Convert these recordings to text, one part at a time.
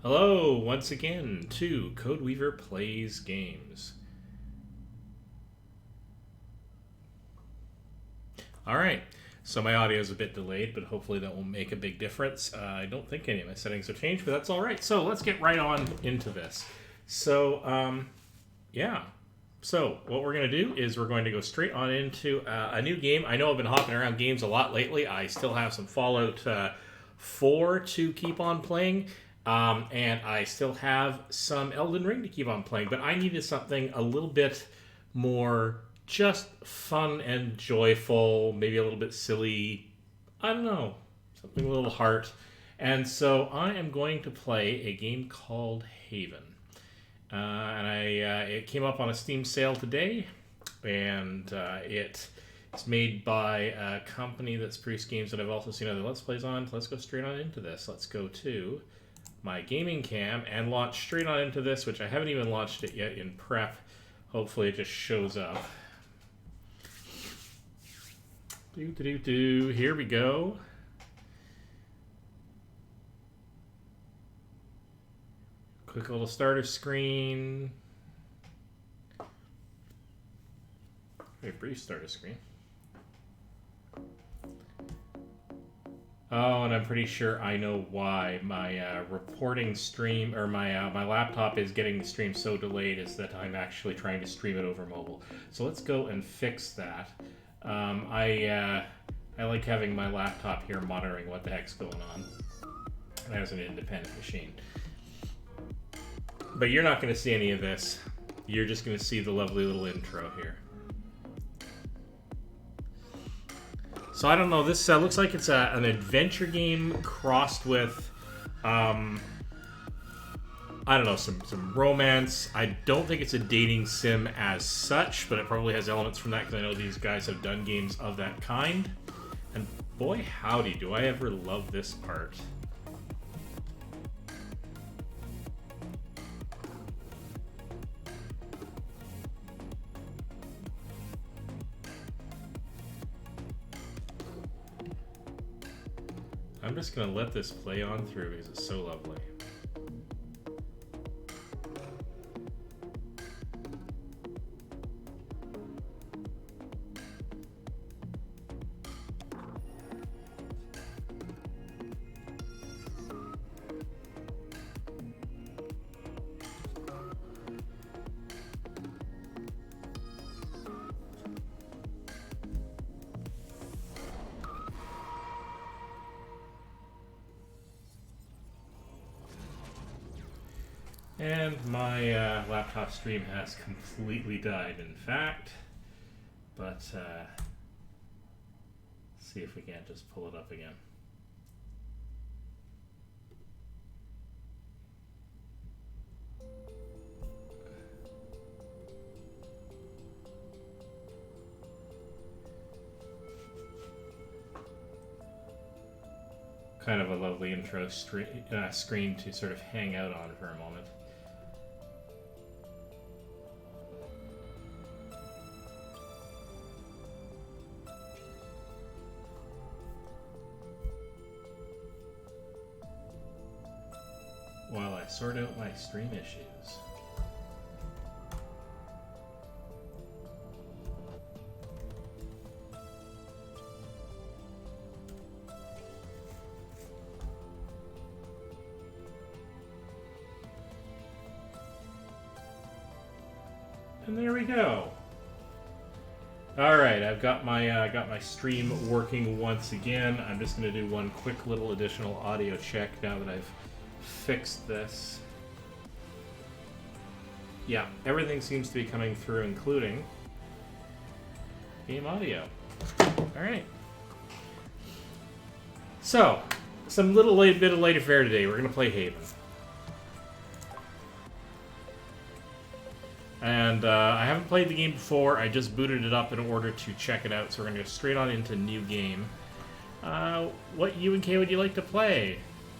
Hello, once again, to Codeweaver Plays Games. Alright, so my audio is a bit delayed, but hopefully that will make a big difference. I don't think any of my settings have changed, but that's alright. So let's get right on into this. So, yeah. So what we're going to do is we're going to go straight on into a new game. I know I've been hopping around games a lot lately. I still have some Fallout 4 to keep on playing. And I still have some Elden Ring to keep on playing, but I needed something a little bit more just fun and joyful, maybe a little bit silly. I don't know, something with a little heart. And so I am going to play a game called Haven. It came up on a Steam sale today, and it's made by a company that's produced games that I've also seen other Let's Plays on. Let's go straight on into this. Let's go to my gaming cam and launch straight on into this, which I haven't even launched it yet in prep. Hopefully it just shows up. Here we go. Quick little starter screen. Very brief starter screen. Oh, and I'm pretty sure I know why my reporting stream, or my laptop is getting the stream so delayed, is that I'm actually trying to stream it over mobile. So let's go and fix that. I like having my laptop here monitoring what the heck's going on as an independent machine. But you're not going to see any of this. You're just going to see the lovely little intro here. So I don't know, this looks like it's an adventure game crossed with, I don't know, some romance. I don't think it's a dating sim as such, but it probably has elements from that because I know these guys have done games of that kind. And boy howdy, do I ever love this part. I'm just going to let this play on through because it's so lovely. And my laptop stream has completely died, in fact. But see if we can't just pull it up again. Kind of a lovely intro screen to sort of hang out on for a moment. While I sort out my stream issues. And there we go. All right, I've got my stream working once again. I'm just going to do one quick little additional audio check now that I've fixed this. Yeah, everything seems to be coming through, including game audio. All right. So, some bit of light affair today. We're going to play Haven. And I haven't played the game before. I just booted it up in order to check it out. So we're going to go straight on into new game. What UNK would you like to play?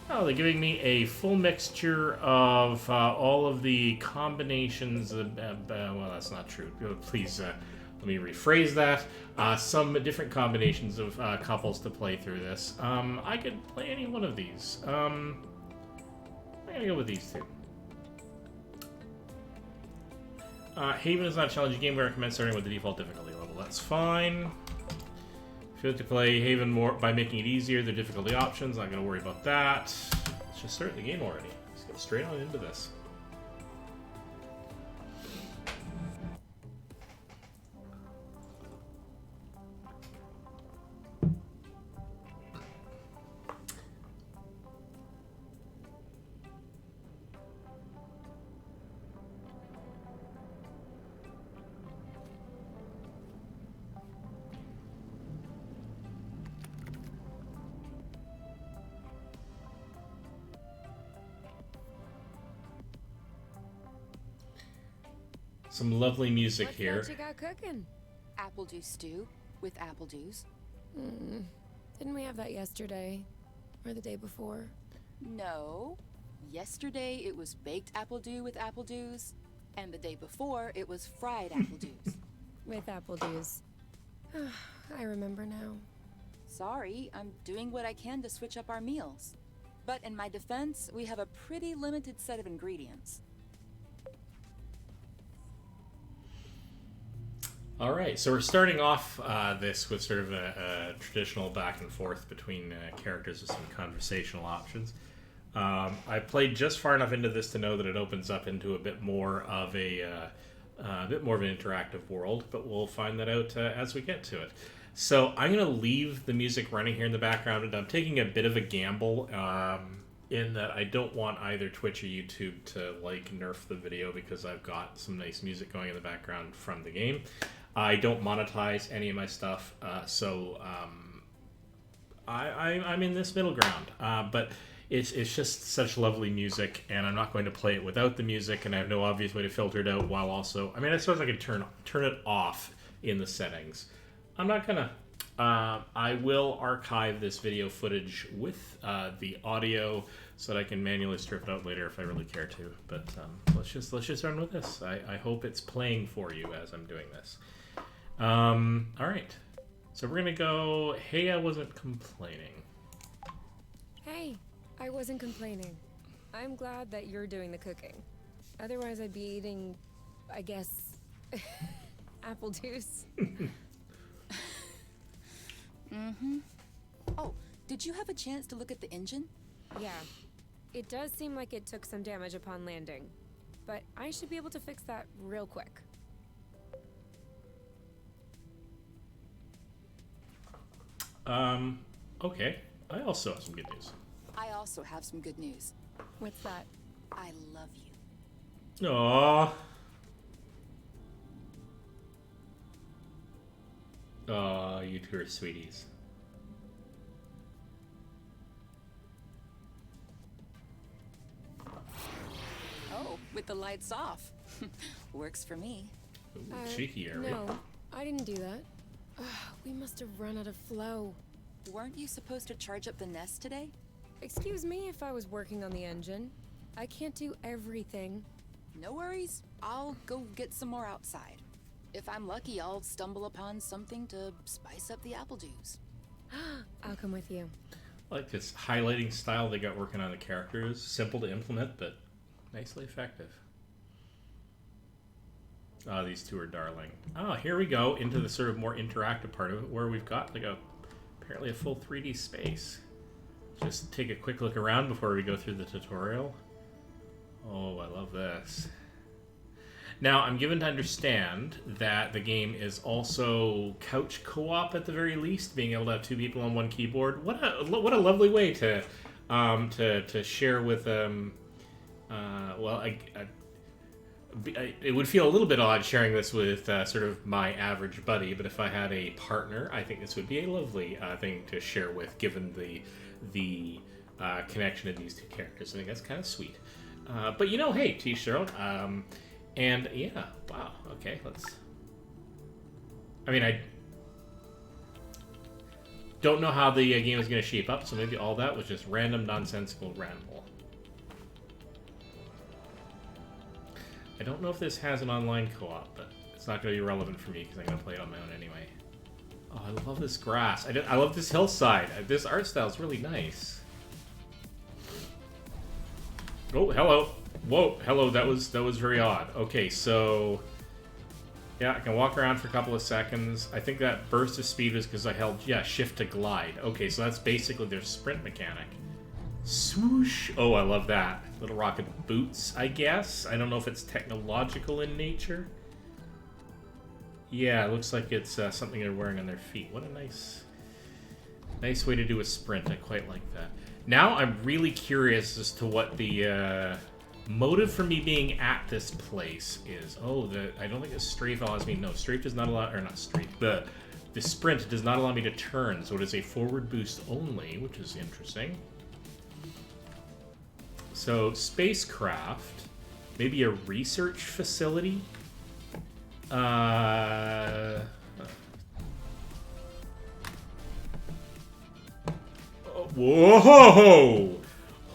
Oh, they're giving me a full mixture of all of the combinations. Well, that's not true. Please let me rephrase that. Some different combinations of couples to play through this. I could play any one of these. I'm gonna go with these two. Haven is not a challenging game. We recommend starting with the default difficulty level. That's fine. If you like to play Haven more by making it easier, the difficulty options, not gonna worry about that. Let's just start the game already. Let's get straight on into this. Some lovely music here. What you got cooking? Apple juice stew with apple juice. Didn't we have that yesterday? Or the day before? No. Yesterday it was baked apple dew with apple juice, and the day before it was fried apple juice. With apple juice. I remember now. Sorry, I'm doing what I can to switch up our meals. But in my defense, we have a pretty limited set of ingredients. All right, so we're starting off this with sort of a traditional back and forth between characters with some conversational options. I played just far enough into this to know that it opens up into a bit more of an interactive world, but we'll find that out as we get to it. So I'm going to leave the music running here in the background, and I'm taking a bit of a gamble in that I don't want either Twitch or YouTube to nerf the video because I've got some nice music going in the background from the game. I don't monetize any of my stuff, so I'm in this middle ground. But it's just such lovely music, and I'm not going to play it without the music, and I have no obvious way to filter it out while also... I mean, I suppose I could turn it off in the settings. I'm not gonna. I will archive this video footage with the audio so that I can manually strip it out later if I really care to. But let's just run with this. I hope it's playing for you as I'm doing this. All right. So we're gonna go. Hey, I wasn't complaining. Hey, I wasn't complaining. I'm glad that you're doing the cooking. Otherwise, I'd be eating, I guess, apple juice. Oh, did you have a chance to look at the engine? Yeah. It does seem like it took some damage upon landing. But I should be able to fix that real quick. Okay. I also have some good news. I also have some good news. What's that? I love you. Aww. Aw, you two are sweeties. Oh, with the lights off. Works for me. Ooh, cheeky, are we? No, I didn't do that. We must have run out of flow. Weren't you supposed to charge up the nest today? Excuse me if I was working on the engine. I can't do everything. No worries. I'll go get some more outside. If I'm lucky, I'll stumble upon something to spice up the apple juice. I'll come with you. I like this highlighting style they got working on the characters. Simple to implement, but nicely effective. Oh, these two are darling. Oh, here we go into the sort of more interactive part of it where we've got apparently a full 3D space. Just take a quick look around before we go through the tutorial. Oh, I love this. Now, I'm given to understand that the game is also couch co-op at the very least, being able to have two people on one keyboard. What a lovely way to share with it would feel a little bit odd sharing this with sort of my average buddy, but if I had a partner, I think this would be a lovely thing to share with, given the connection of these two characters. I think that's kind of sweet. But hey, teach their own. And yeah, wow. Okay, let's. I mean, I don't know how the game is going to shape up, so maybe all that was just random, nonsensical ramble. I don't know if this has an online co-op, but it's not going to be relevant for me because I'm going to play it on my own anyway. Oh, I love this grass. I love this hillside. This art style is really nice. Oh, hello. Whoa, hello. That was very odd. Okay, so yeah, I can walk around for a couple of seconds. I think that burst of speed was because I held shift to glide. Okay, so that's basically their sprint mechanic. Swoosh. Oh, I love that. Little rocket boots, I guess. I don't know if it's technological in nature. Yeah, it looks like it's something they're wearing on their feet. What a nice way to do a sprint. I quite like that. Now I'm really curious as to what the motive for me being at this place is. Oh, I don't think a strafe allows me. No, strafe does not allow, or not strafe. The sprint does not allow me to turn, so it is a forward boost only, which is interesting. So spacecraft, maybe a research facility. Whoa!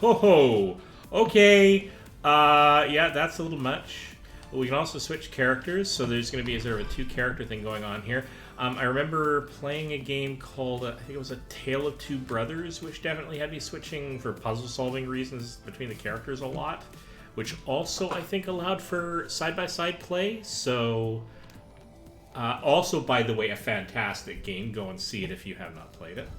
Ho! Okay. Yeah, that's a little much. We can also switch characters, so there's going to be a sort of a two-character thing going on here. I remember playing a game called, I think it was A Tale of Two Brothers, which definitely had me switching for puzzle-solving reasons between the characters a lot, which also, I think, allowed for side-by-side play, so... also, by the way, a fantastic game. Go and see it if you have not played it.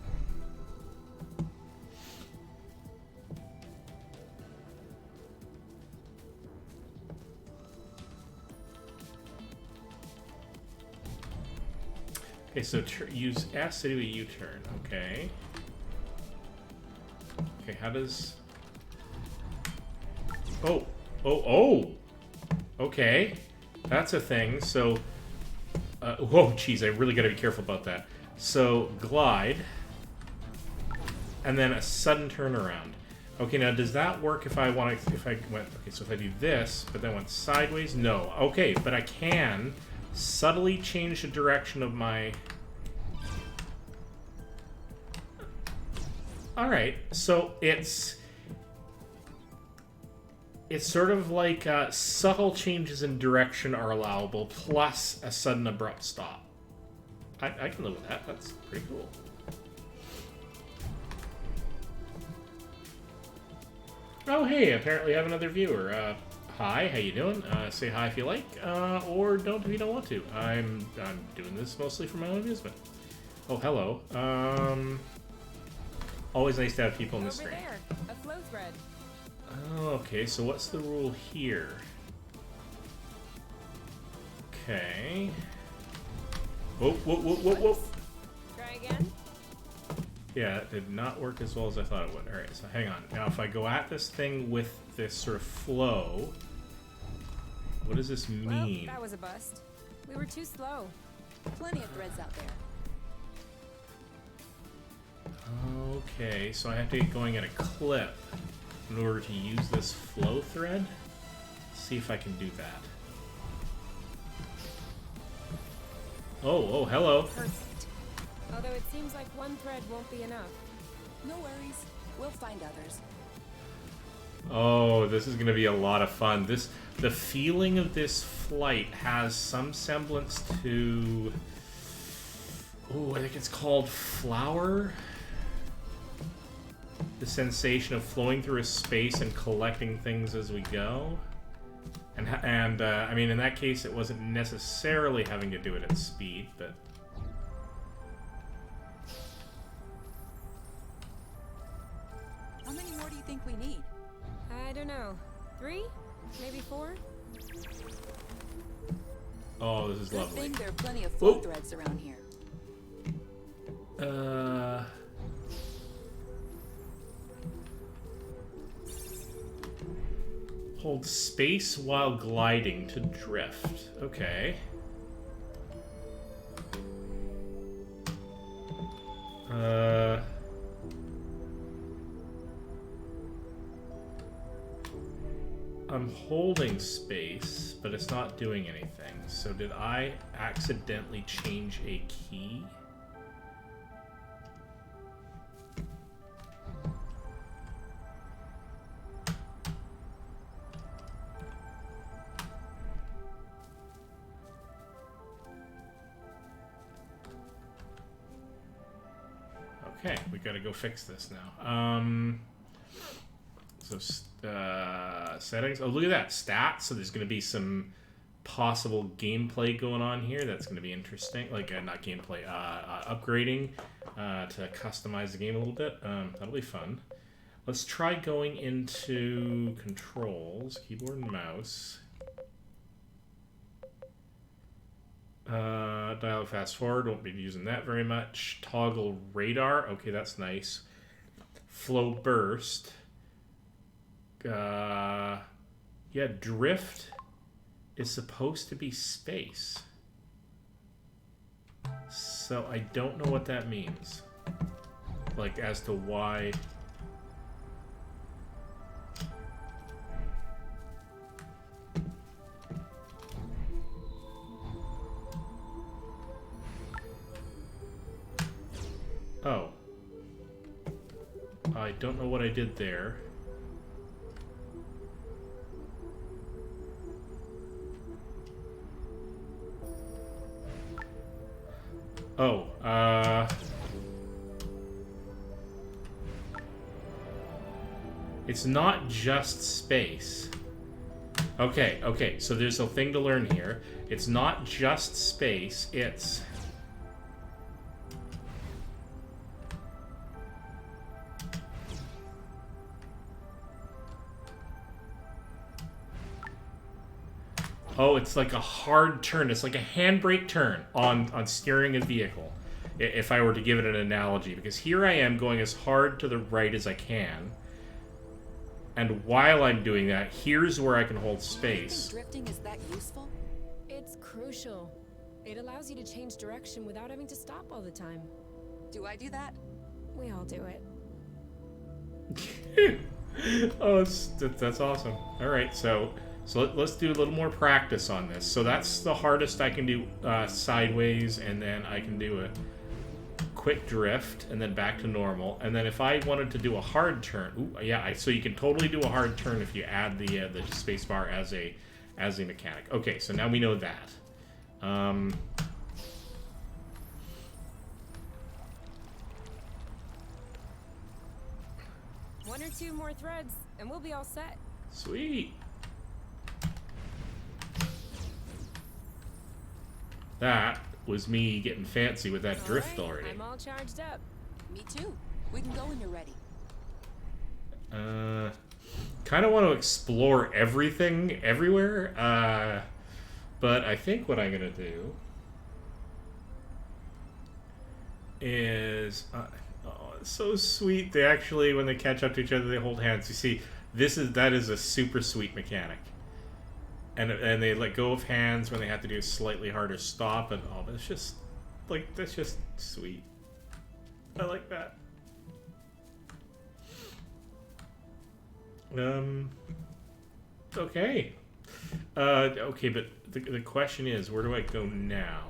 Okay, so use S to do a U-turn. Okay. Okay, how does... Oh! Okay. That's a thing, so... whoa, jeez, I really gotta be careful about that. So, glide. And then a sudden turnaround. Okay, now does that work if I want to... Okay, so if I do this, but then went sideways? No. Okay, but I can... subtly change the direction of my... Alright, so it's sort of like subtle changes in direction are allowable, plus a sudden abrupt stop. I can live with that. That's pretty cool. Oh, hey, apparently I have another viewer. Hi, how you doing? Say hi if you like, or don't if you don't want to. I'm doing this mostly for my own amusement. Oh, hello. Always nice to have people in the stream. Over there, a flow thread. Oh, okay, so what's the rule here? Okay. Whoa. Try again. Yeah, it did not work as well as I thought it would. Alright, so hang on. Now, if I go at this thing with this sort of flow... what does this mean? Well, that was a bust. We were too slow. Plenty of threads out there. Okay, so I have to get going at a clip in order to use this flow thread. See if I can do that. Oh, hello. Perfect. Although it seems like one thread won't be enough. No worries. We'll find others. Oh, this is going to be a lot of fun. The feeling of this flight has some semblance to... oh, I think it's called Flower. The sensation of flowing through a space and collecting things as we go. And I mean, in that case, it wasn't necessarily having to do it at speed, but... How many more do you think we need? I don't know. 3? Maybe 4? Oh, this is Good lovely. thing there are plenty of flow Whoa. threads around here. Hold space while gliding to drift. Okay. I'm holding space, but it's not doing anything. So did I accidentally change a key? Okay, we gotta go fix this now. So settings. Oh, look at that, stats. So there's going to be some possible gameplay going on here. That's going to be interesting. Like not gameplay, upgrading to customize the game a little bit. That'll be fun. Let's try going into controls, keyboard and mouse. Dial fast forward, won't be using that very much. Toggle radar, okay, that's nice. Flow burst. Yeah, drift is supposed to be space. So I don't know what that means. Like, as to why... Oh. I don't know what I did there. Oh, it's not just space. Okay, so there's a thing to learn here. It's not just space, it's... Oh, it's like a hard turn. It's like a handbrake turn on steering a vehicle, if I were to give it an analogy. Because here I am going as hard to the right as I can. And while I'm doing that, here's where I can hold space. Drifting is that useful? It's crucial. It allows you to change direction without having to stop all the time. Do I do that? We all do it. Oh, that's awesome. All right, so let's do a little more practice on this. So that's the hardest I can do sideways, and then I can do a quick drift, and then back to normal. And then if I wanted to do a hard turn, ooh, yeah, so you can totally do a hard turn if you add the space bar as a mechanic. Okay, so now we know that. One or two more threads, and we'll be all set. Sweet. That was me getting fancy with that drift All right, already. I'm all charged up. Me too. We can go when you're ready. Kind of want to explore everything everywhere, but I think what I'm gonna do is oh, it's so sweet. They actually, when they catch up to each other, they hold hands. You see, that is a super sweet mechanic. And they let go of hands when they have to do a slightly harder stop, and oh, that's just sweet. I like that. Okay. Okay, but the question is, where do I go now?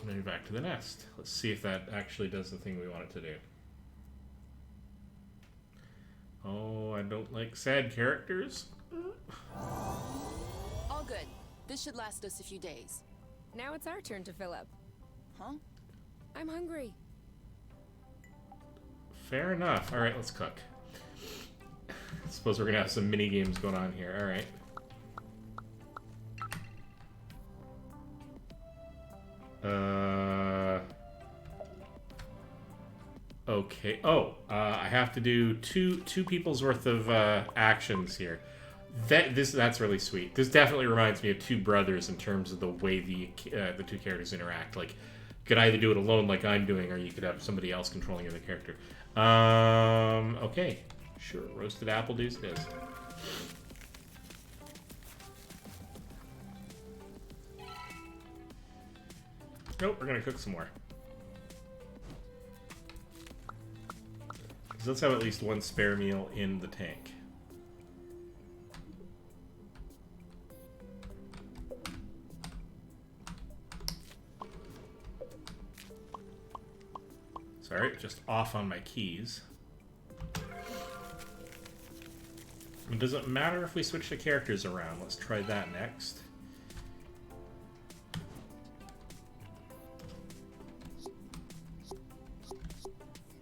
Maybe back to the nest. Let's see if that actually does the thing we want it to do. Oh, I don't like sad characters. All good. This should last us a few days. Now it's our turn to fill up. Huh? I'm hungry. Fair enough. All right, let's cook. I suppose we're gonna have some mini games going on here. All right. Okay. Oh, I have to do two people's worth of actions here. That's really sweet. This definitely reminds me of Two Brothers in terms of the way the two characters interact. Like, you could either do it alone, like I'm doing, or you could have somebody else controlling the other character. Okay, sure. Roasted apple juice it is. Nope, we're gonna cook some more. So let's have at least one spare meal in the tank. Sorry, just off on my keys. It doesn't matter if we switch the characters around. Let's try that next.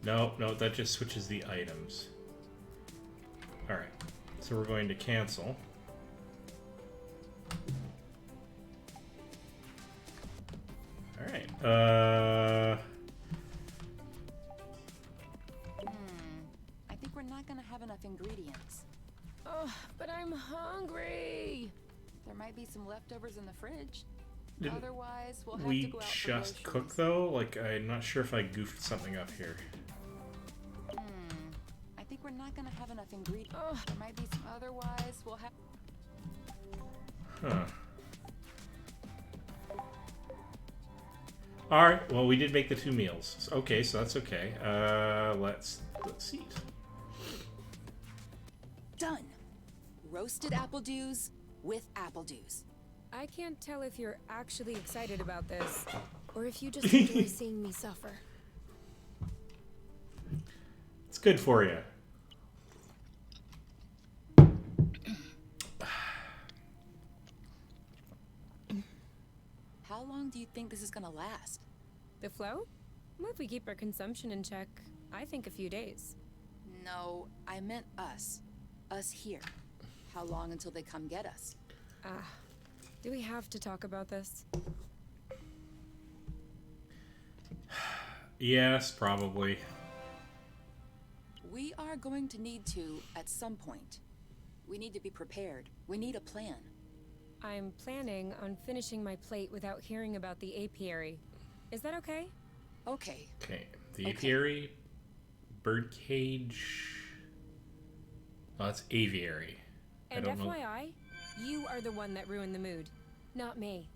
No, no, that just switches the items. Alright, so we're going to cancel. Alright, I think we're not gonna have enough ingredients. Oh, but I'm hungry. There might be some leftovers in the fridge. Didn't Otherwise, we'll have to we go out for just cook groceries. though? Like, I'm not sure if I goofed something up here. I think we're not gonna have enough ingredients. Oh. There might be some. Otherwise, we'll have. Huh. Alright, well, we did make the 2 meals. Okay, so that's okay. Let's eat. Done. Roasted apple dews with apple dews. I can't tell if you're actually excited about this, or if you just enjoy seeing me suffer. It's good for you. How long do you think this is gonna last? The flow? Well, if we keep our consumption in check, I think a few days. No, I meant us. Us here. How long until they come get us? Do we have to talk about this? Yes, probably. We are going to need to at some point. We need to be prepared. We need a plan. I'm planning on finishing my plate without hearing about the apiary. Is that okay? Okay. Okay, the Okay. apiary, birdcage. Oh, that's aviary. And I don't know. FYI, you are the one that ruined the mood, not me.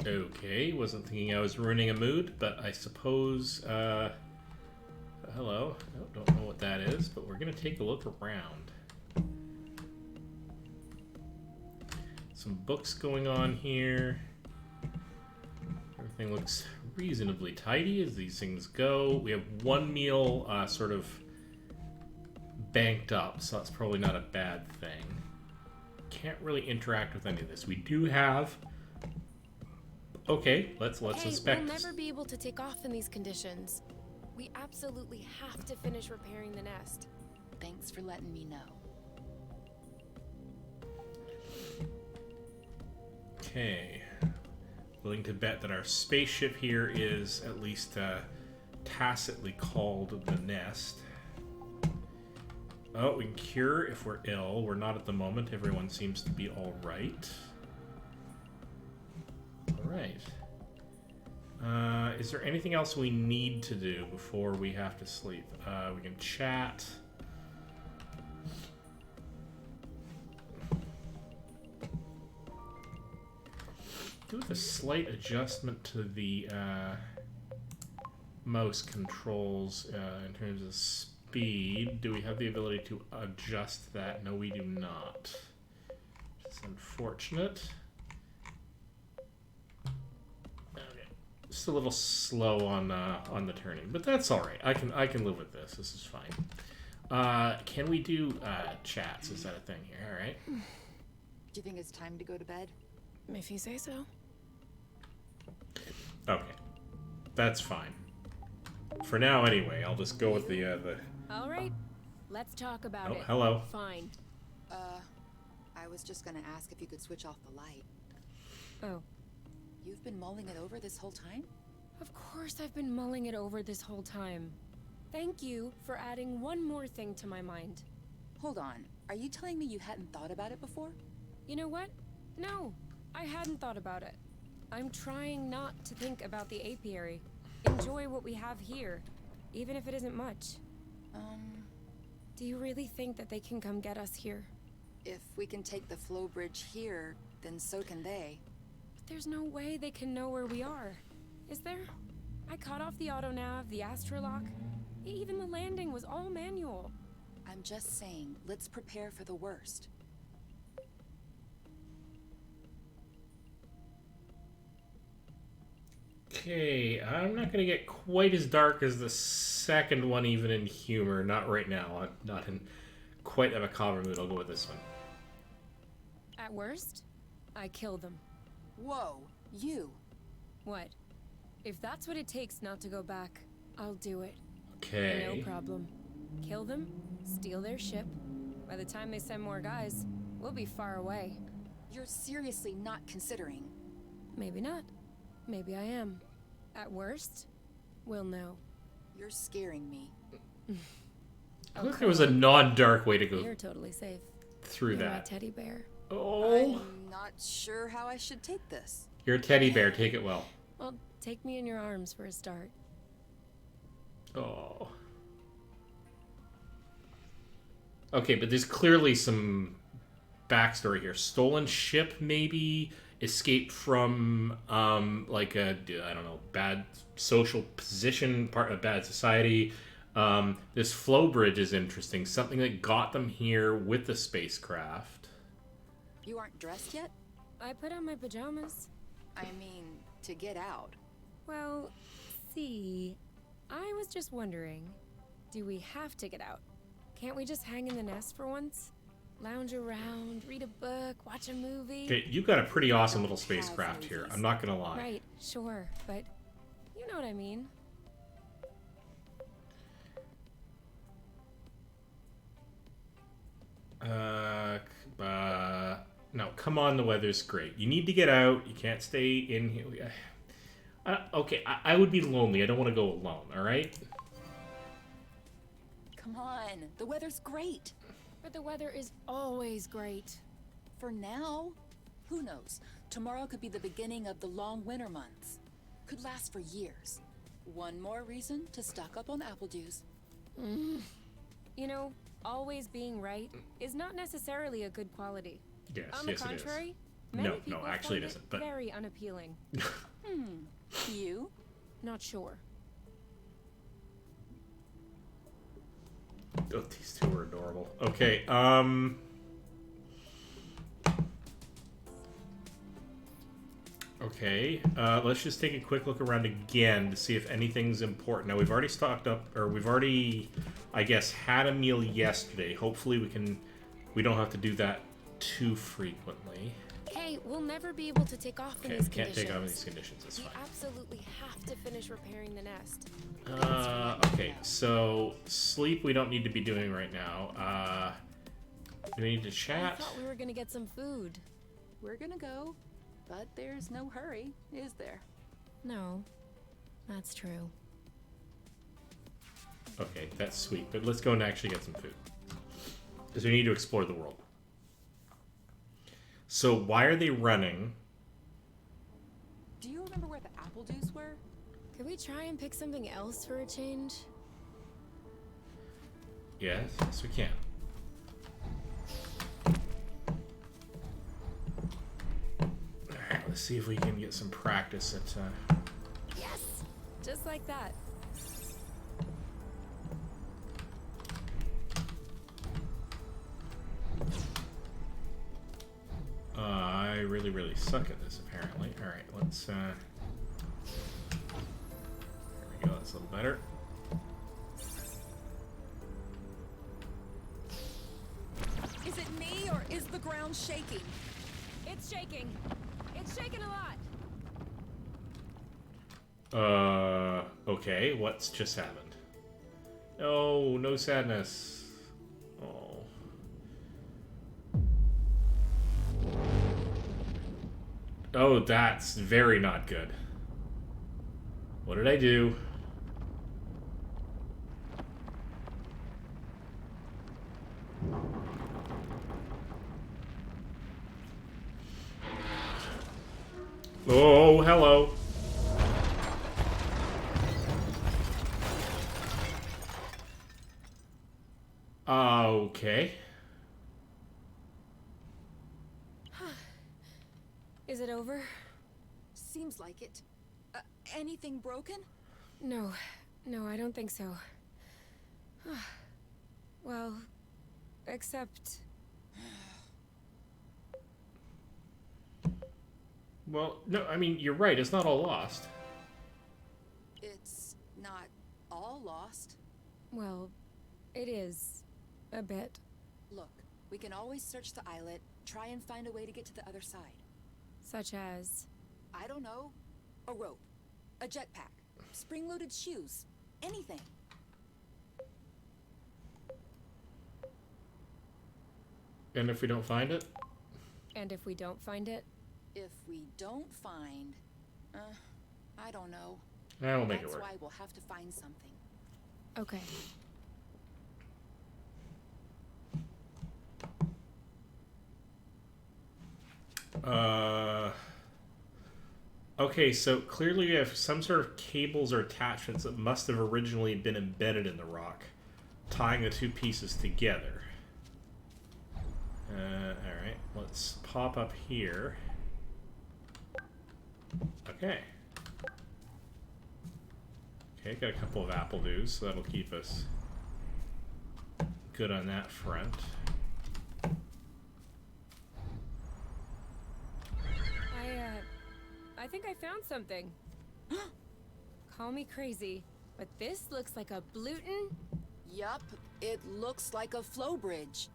Okay, wasn't thinking I was ruining a mood, but I suppose, hello. No, don't know what that is, but we're gonna take a look around. Some books going on here. Everything looks reasonably tidy as these things go. We have 1 meal sort of banked up, so that's probably not a bad thing. Can't really interact with any of this. We do have... Okay, let's Hey, inspect we'll this. never be able to take off in these conditions. We absolutely have to finish repairing the nest. Thanks for letting me know. Okay. Willing to bet that our spaceship here is at least tacitly called the Nest. Oh, we can cure if we're ill. We're not at the moment. Everyone seems to be all right. All right. Is there anything else we need to do before we have to sleep? We can chat. Do with a slight adjustment to the mouse controls in terms of speed. Do we have the ability to adjust that? No, we do not. It's unfortunate. Okay. Just a little slow on the turning, but that's all right. I can live with this. This is fine. Can we do chats? Is that a thing here? All right. Do you think it's time to go to bed? If you say so. Okay, that's fine. For now, anyway, I'll just go with the. All right, let's talk about Oh, it. hello. Fine. I was just gonna ask if you could switch off the light. Oh, You've been mulling it over this whole time? of course I've been mulling it over this whole time. Thank you for adding one more thing to my mind. Hold on. Are you telling me you hadn't thought about it before? You know what? No, I hadn't thought about it. I'm trying not to think about the apiary. Enjoy what we have here, even if it isn't much. Do you really think that they can come get us here? If we can take the flow bridge here, then so can they. But there's no way they can know where we are. Is there? I cut off the autonav, the astrolock. Even the landing was all manual. I'm just saying, let's prepare for the worst. Okay, I'm not gonna get quite as dark as the second one, even in humor. Not right now. I'm not in quite a macabre mood. I'll go with this one. At worst, I kill them. Whoa, you. What? If that's what it takes not to go back, I'll do it. Okay. No problem. Kill them, steal their ship. By the time they send more guys, we'll be far away. You're seriously not considering. Maybe not. Maybe I am. At worst, we'll know. You're scaring me. I think there was a non-dark way to go You're totally safe. through You're my that. teddy bear. Oh, I'm not sure how I should take this. you're a teddy bear. Take it well. Well, take me in your arms for a start. Oh. Okay, but there's clearly some backstory here. Stolen ship, maybe escaped from like a, I don't know, bad social position, part of bad society. This flow bridge is interesting. Something that got them here with the spacecraft. You aren't dressed yet? I put on my pajamas. I mean, to get out. Well, see, I was just wondering, do we have to get out? Can't we just hang in the nest for once? Lounge around, read a book, watch a movie? Okay, you've got a pretty awesome little spacecraft here. I'm not gonna lie. Right, sure, but you know what I mean. No, come on, the weather's great. You need to get out. You can't stay in here. Okay, I would be lonely. I don't want to go alone, alright? Come on, the weather's great. But the weather is always great. For now. Who knows? Tomorrow could be the beginning of the long winter months. Could last for years. One more reason to stock up on apple juice. You know, always being right is not necessarily a good quality. Yes, On the yes contrary, No, many no, people actually it find isn't, but- very unappealing. You? Not sure. it is. Oh, these two are adorable. Okay, Okay, let's just take a quick look around again to see if anything's important. Now, we've already stocked up, or we've already, I guess, had a meal yesterday. Hopefully we don't have to do that too frequently. Hey, we'll never be able to take off in Okay, these can't conditions. take off in these conditions, that's We fine. absolutely have to finish repairing the nest. Okay, so sleep we don't need to be doing right now. Do we need to I chat? thought we were gonna get some food. We're gonna go. But there's no hurry, is there? No, that's true. Okay, that's sweet, but let's go and actually get some food. Because we need to explore the world. So why are they running? Do you remember where the apple juice were? Could we try and pick something else for a change? Yes, we can. Alright, let's see if we can get some practice at... Yes! Just like that. I really, really suck at this, apparently. Alright, let's, There we go, that's a little better. Is it me or is the ground shaking? It's shaking. It's shaking a lot. Okay, what's just happened? Oh, no sadness. Oh. Oh, that's very not good. What did I do? Oh, hello. Okay. Is it over? Seems like it. Anything broken? No. No, I don't think so. Well, except... Well, no, I mean, you're right. It's not all lost. It's not all lost. Well, it is. A bit. Look, we can always search the islet, try and find a way to get to the other side. Such as... I don't know. A rope. A jetpack, spring-loaded shoes, anything. And if we don't find it? And if we don't find it? If we don't find... I don't know. We'll make it That's work. why we'll have to find something. Okay. Okay, so clearly we have some sort of cables or attachments that must have originally been embedded in the rock, tying the two pieces together. Alright, let's pop up here. Okay. Okay, got a couple of apple dews, so that'll keep us good on that front. I think I found something. Call me crazy, but this looks like a Bluton. Yup, it looks like a flow bridge.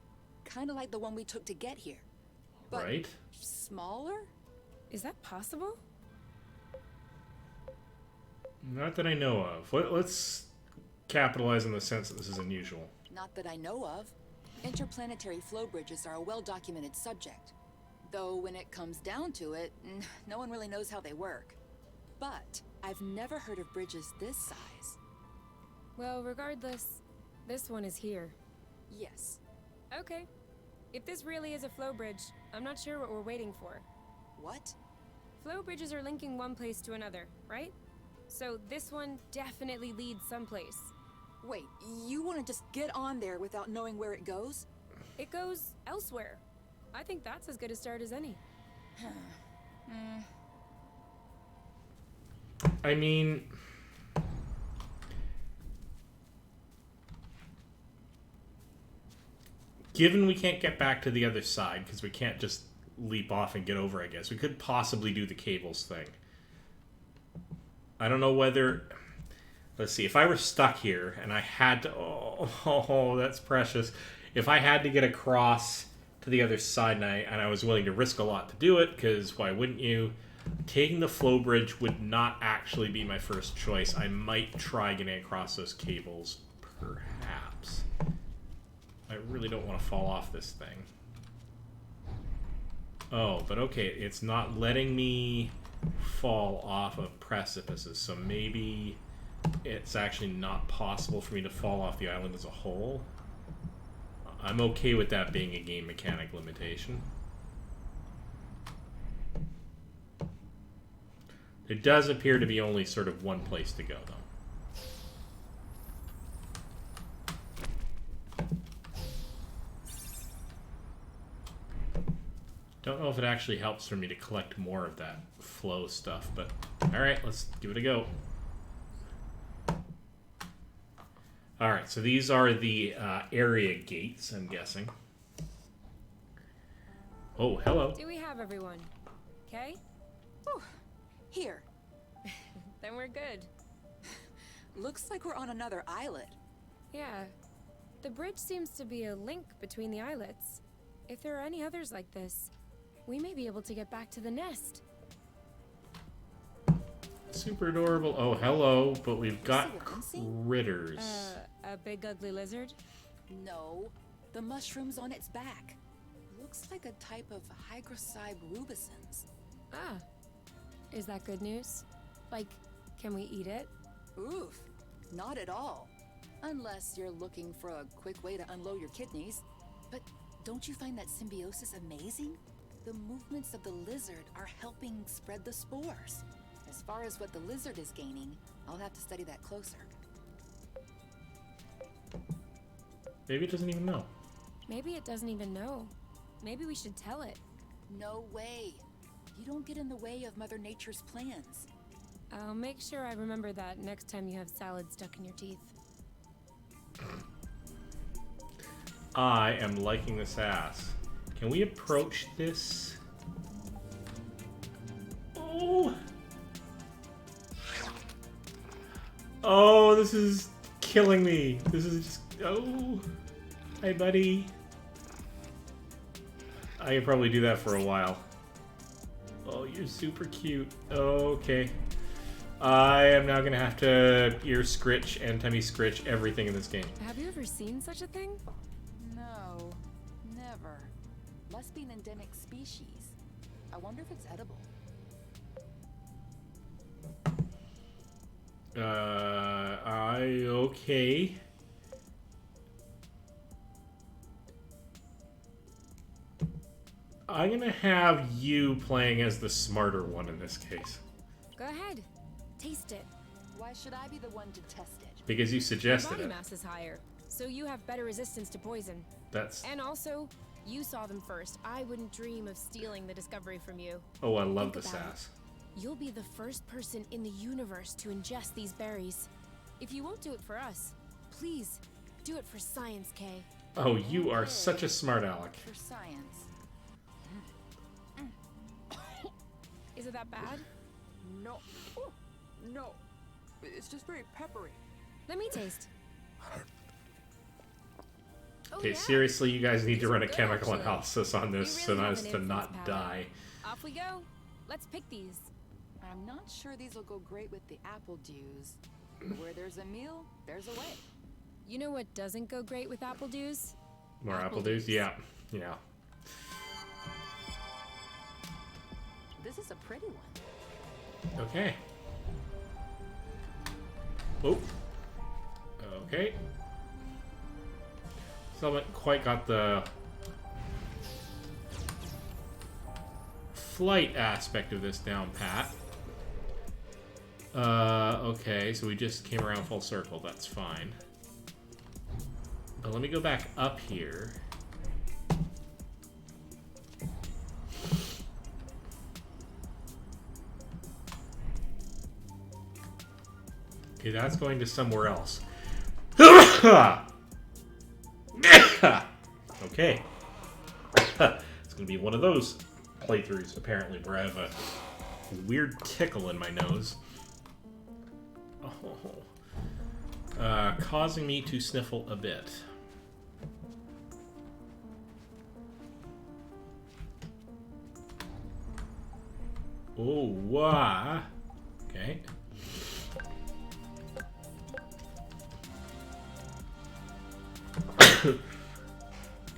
Kind of like the one we took to get here. But Right? smaller? Is that possible? Not that I know of. Let's capitalize on the sense that this is unusual. Not that I know of. Interplanetary flow bridges are a well-documented subject. Though when it comes down to it, no one really knows how they work. But I've never heard of bridges this size. Well, regardless, this one is here. Yes. Okay. If this really is a flow bridge, I'm not sure what we're waiting for. What? Flow bridges are linking one place to another, right? So this one definitely leads someplace. Wait, you want to just get on there without knowing where it goes? It goes elsewhere. I think that's as good a start as any. I mean, given we can't get back to the other side, because we can't just leap off and get over, I guess, we could possibly do the cables thing. I don't know whether... Let's see, if I were stuck here and I had to... Oh, that's precious. If I had to get across to the other side and I was willing to risk a lot to do it, because why wouldn't you? Taking the flow bridge would not actually be my first choice. I might try getting across those cables, perhaps. I really don't want to fall off this thing. Oh, but okay, it's not letting me fall off of precipices, so maybe it's actually not possible for me to fall off the island as a whole. I'm okay with that being a game mechanic limitation. There does appear to be only sort of one place to go, though. Don't know if it actually helps for me to collect more of that flow stuff, but alright, let's give it a go. Alright, so these are the area gates, I'm guessing. Oh, hello. Do we have everyone? Okay? Whew. Here. Then we're good. Looks like we're on another islet. Yeah. The bridge seems to be a link between the islets. If there are any others like this, we may be able to get back to the nest. Super adorable. Oh, hello, but we've got See what I'm seeing? critters. A big ugly lizard? No, the mushrooms on its back. Looks like a type of Hygrocybe rubescens. Ah. Is that good news? Like, can we eat it? Oof, not at all. Unless you're looking for a quick way to unload your kidneys. But don't you find that symbiosis amazing? The movements of the lizard are helping spread the spores. As far as what the lizard is gaining, I'll have to study that closer. Maybe it doesn't even know. Maybe it doesn't even know. Maybe we should tell it. No way. You don't get in the way of Mother Nature's plans. I'll make sure I remember that next time you have salad stuck in your teeth. I am liking this ass. Can we approach this? Oh! Oh, this is killing me. This is just... Oh! Hi, buddy. I could probably do that for a while. Oh, you're super cute. Oh, okay. I am now gonna have to ear scritch and tummy scritch everything in this game. Have you ever seen such a thing? No, never. Must be an endemic species. I wonder if it's edible. Okay. I'm gonna have you playing as the smarter one in this case. Go ahead. Taste it. Why should I be the one to test it? Because you Your suggested body it. mass is higher, so you have better resistance to poison. That's... And also, you saw them first. I wouldn't dream of stealing the discovery from you. Oh, I love Think the about it. sass. You'll be the first person in the universe to ingest these berries. If you won't do it for us, please do it for science, Kay. Oh, you are such a smart aleck. For science. Is it that bad? No. Oh, no. It's just very peppery. Let me taste. Oh, Okay, yeah. seriously, you guys need These to are run a good, chemical actually. analysis on this You so really have as an to infant's not palate. die. Off we go. Let's pick these. I'm not sure these will go great with the apple dews. Where there's a meal, there's a way. You know what doesn't go great with apple dews? More apple Apple dews? juice. Yeah. Yeah. This is a pretty one. Okay. Oh. Okay. Still haven't quite got the flight aspect of this down pat. Okay, so we just came around full circle. That's fine. But let me go back up here. Okay, that's going to somewhere else. Okay. It's going to be one of those playthroughs, apparently, where I have a weird tickle in my nose. Oh. Causing me to sniffle a bit. Oh, wow. Okay.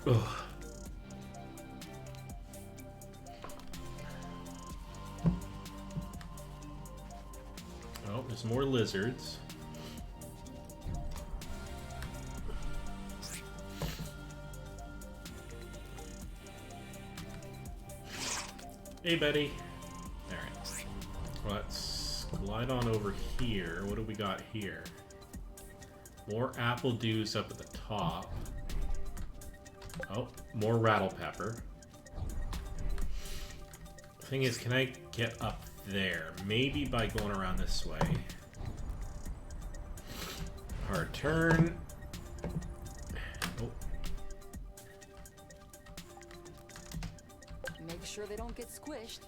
Ugh. Oh, there's more lizards. Hey, buddy. Alright. Let's glide on over here. What do we got here? More apple dews up at the top. Oh, more rattle pepper. Thing is, can I get up there? Maybe by going around this way. Hard turn. Oh. Make sure they don't get squished.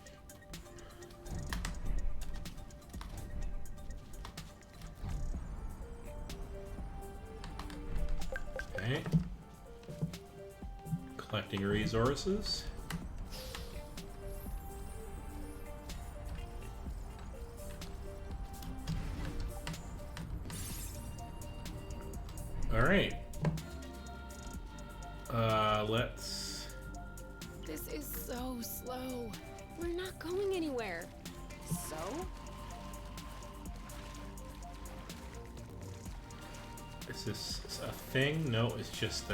Okay. Collecting resources. Alright. Let's... This is so slow. We're not going anywhere. So? Is this a thing? No, it's just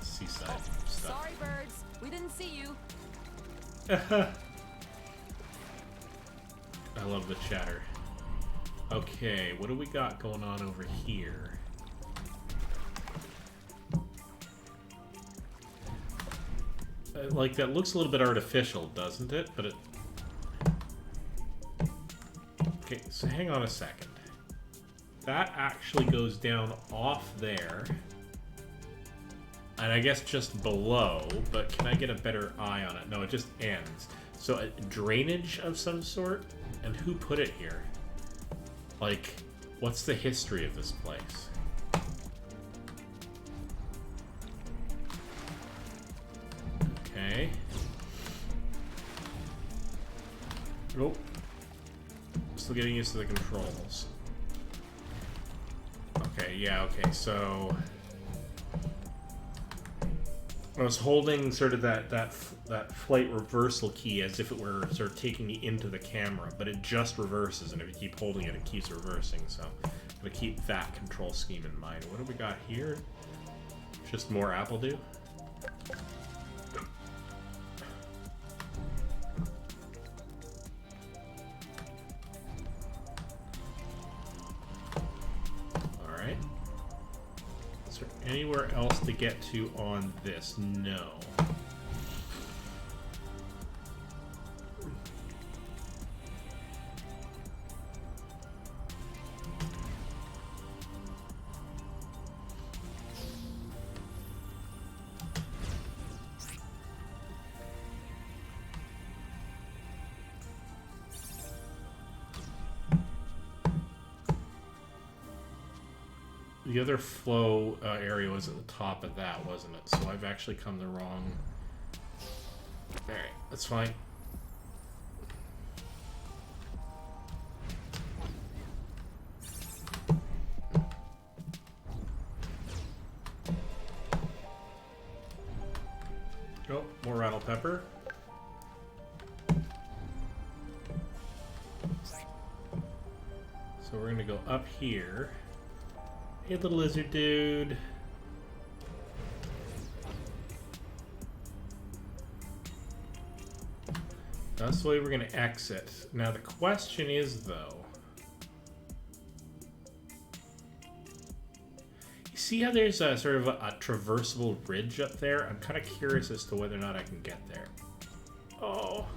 seaside stuff. Sorry, birds. We didn't see you. I love the chatter. Okay, what do we got going on over here? Like, that looks a little bit artificial, doesn't it? But it... Okay, so hang on a second. That actually goes down off there. And I guess just below, but can I get a better eye on it? No, it just ends. So a drainage of some sort? And who put it here? Like, what's the history of this place? Okay. still getting used to the controls. Okay, yeah, okay, so I was holding sort of that flight reversal key as if it were sort of taking me into the camera, but it just reverses, and if you keep holding it, it keeps reversing, so I'm going to keep that control scheme in mind. What do we got here? Just more apple dew? Alright. Is there anywhere else to get to on this? No. The other flow area was at the top of that, wasn't it? So I've actually come the wrong... Alright, that's fine. Oh, more rattle pepper. So we're gonna go up here. Hey, little lizard dude. That's the way we're going to exit. Now, the question is, though... You see how there's a sort of a traversable ridge up there? I'm kind of curious as to whether or not I can get there. Oh...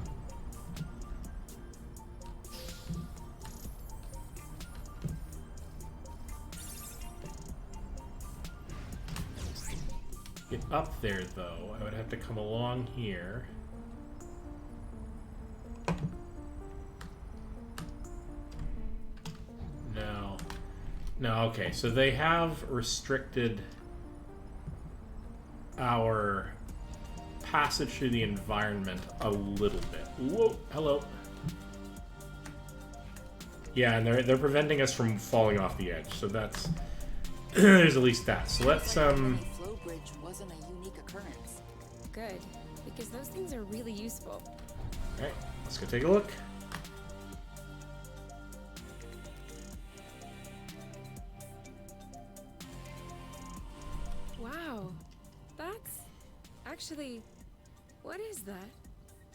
Get up there, though, I would have to come along here. No. No, okay, so they have restricted our passage through the environment a little bit. Whoa, hello. Yeah, and they're preventing us from falling off the edge, so that's... There's at least that. So let's, Bridge wasn't a unique occurrence. Good, because those things are really useful. Alright, let's go take a look. Wow, that's... Actually, what is that?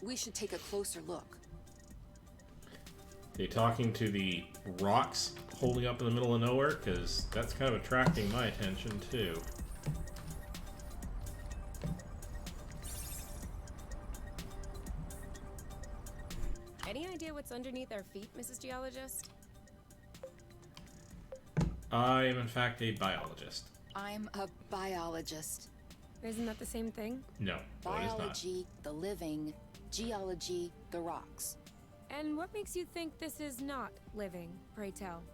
We should take a closer look. Are you talking to the rocks holding up in the middle of nowhere? Because that's kind of attracting my attention, too. Any idea what's underneath our feet, Mrs. Geologist? I am, in fact, a biologist. I'm a biologist. Isn't that the same thing? No, it is not. Biology, the living, geology, the rocks. And what makes you think this is not living, pray tell?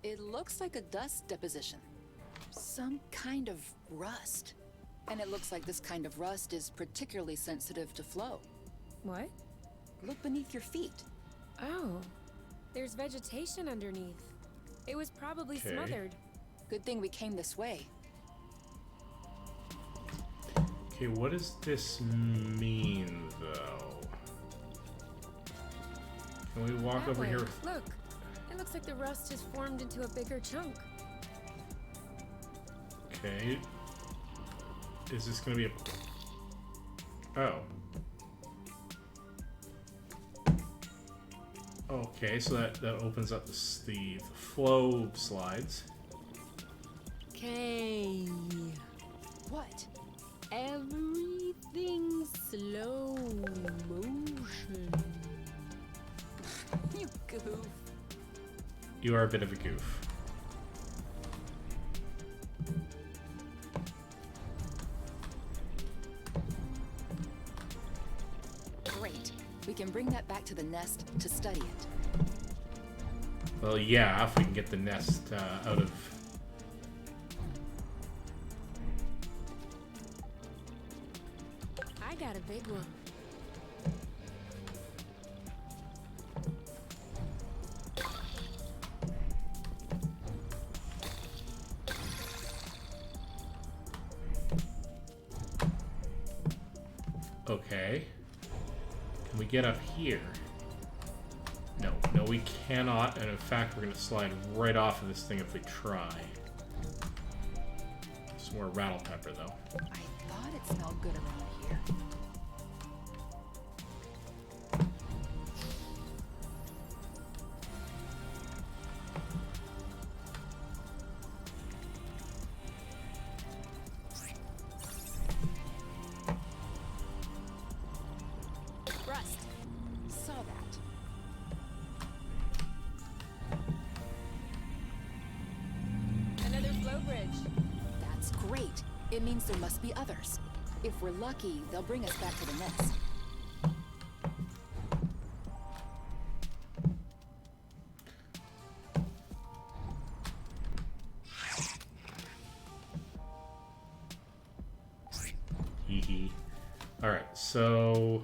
It looks like a dust deposition. Some kind of rust. And it looks like this kind of rust is particularly sensitive to flow. What? Look beneath your feet. Oh, there's vegetation underneath. It was probably Okay. smothered. Good thing we came this way. Okay, what does this mean, though? Can we walk That over way. here? Look, it looks like the rust has formed into a bigger chunk. Okay. Is this going to be a... Oh. Okay, so that opens up the flow slides. Okay. What? Everything slow motion. You goof. You are a bit of a goof. Great. We can bring that back to the nest to study it. Well, yeah, if we can get the nest out of... I got a big one. Okay. Can we get up here? No. No, we cannot. And in fact, we're going to slide right off of this thing if we try. Some more rattle pepper, though. I thought it smelled good around here. Rust. Saw that. Another flow bridge. That's great. It means there must be others. If we're lucky, they'll bring us back to the nest. Hee hee. Alright, so...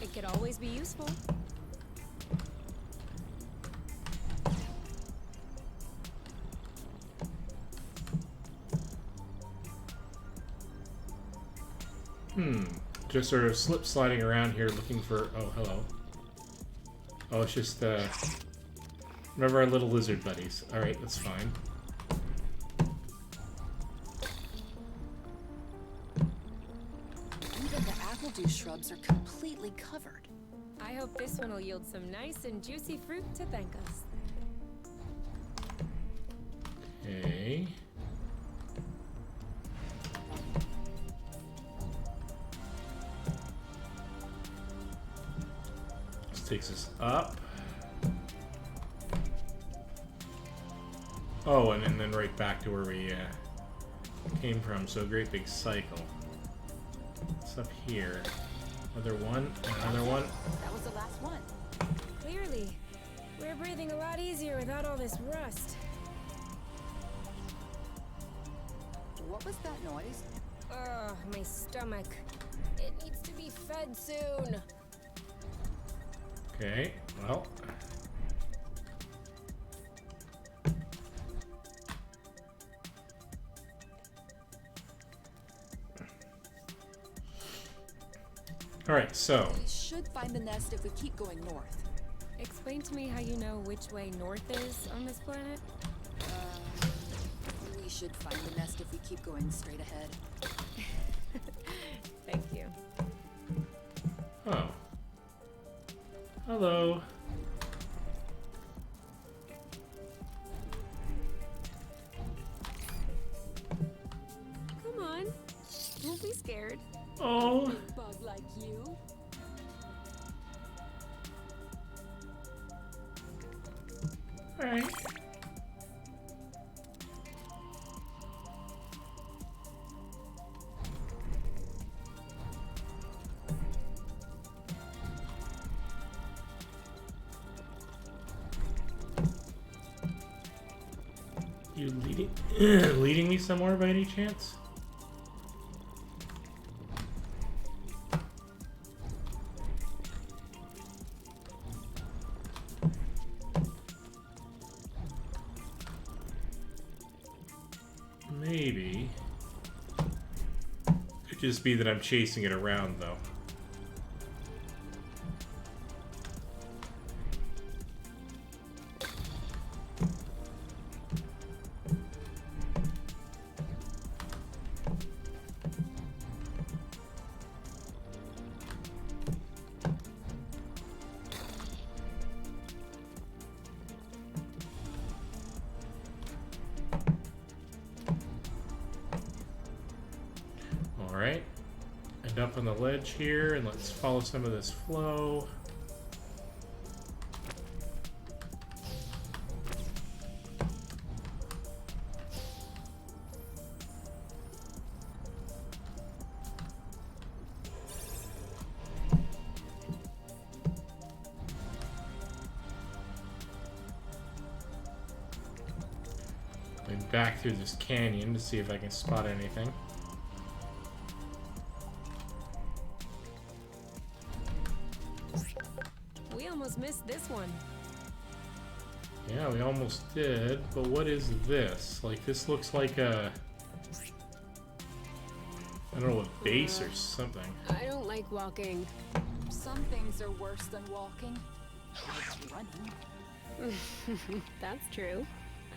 It could always be useful. Just sort of slip sliding around here looking for... Oh, hello. Oh, it's just, one of our little lizard buddies. Alright, that's fine. Even the apple juice shrubs are completely covered. I hope this one will yield some nice and juicy fruit to thank us. Okay. This takes us up. Oh, and then right back to where we came from. So a great big cycle. What's up here? Another one, another one. That was the last one. Clearly, we're breathing a lot easier without all this rust. What was that noise? Ugh, my stomach. It needs to be fed soon. Okay, well. Alright, so. We should find the nest if we keep going north. Explain to me how you know which way north is on this planet. We should find the nest if we keep going straight ahead. Thank you. Oh. Hello. Come on. Don't be scared. Oh. Big bug like you. Alright. You leading leading me somewhere by any chance? Maybe. Could just be that I'm chasing it around, though. Alright. End up on the ledge here, and let's follow some of this flow. back through this canyon to see if I can spot anything. We almost missed this one. Yeah, we almost did, but what is this? Like, this looks like a... I don't know, a base or something. I don't like walking. Some things are worse than walking. Like running. That's true.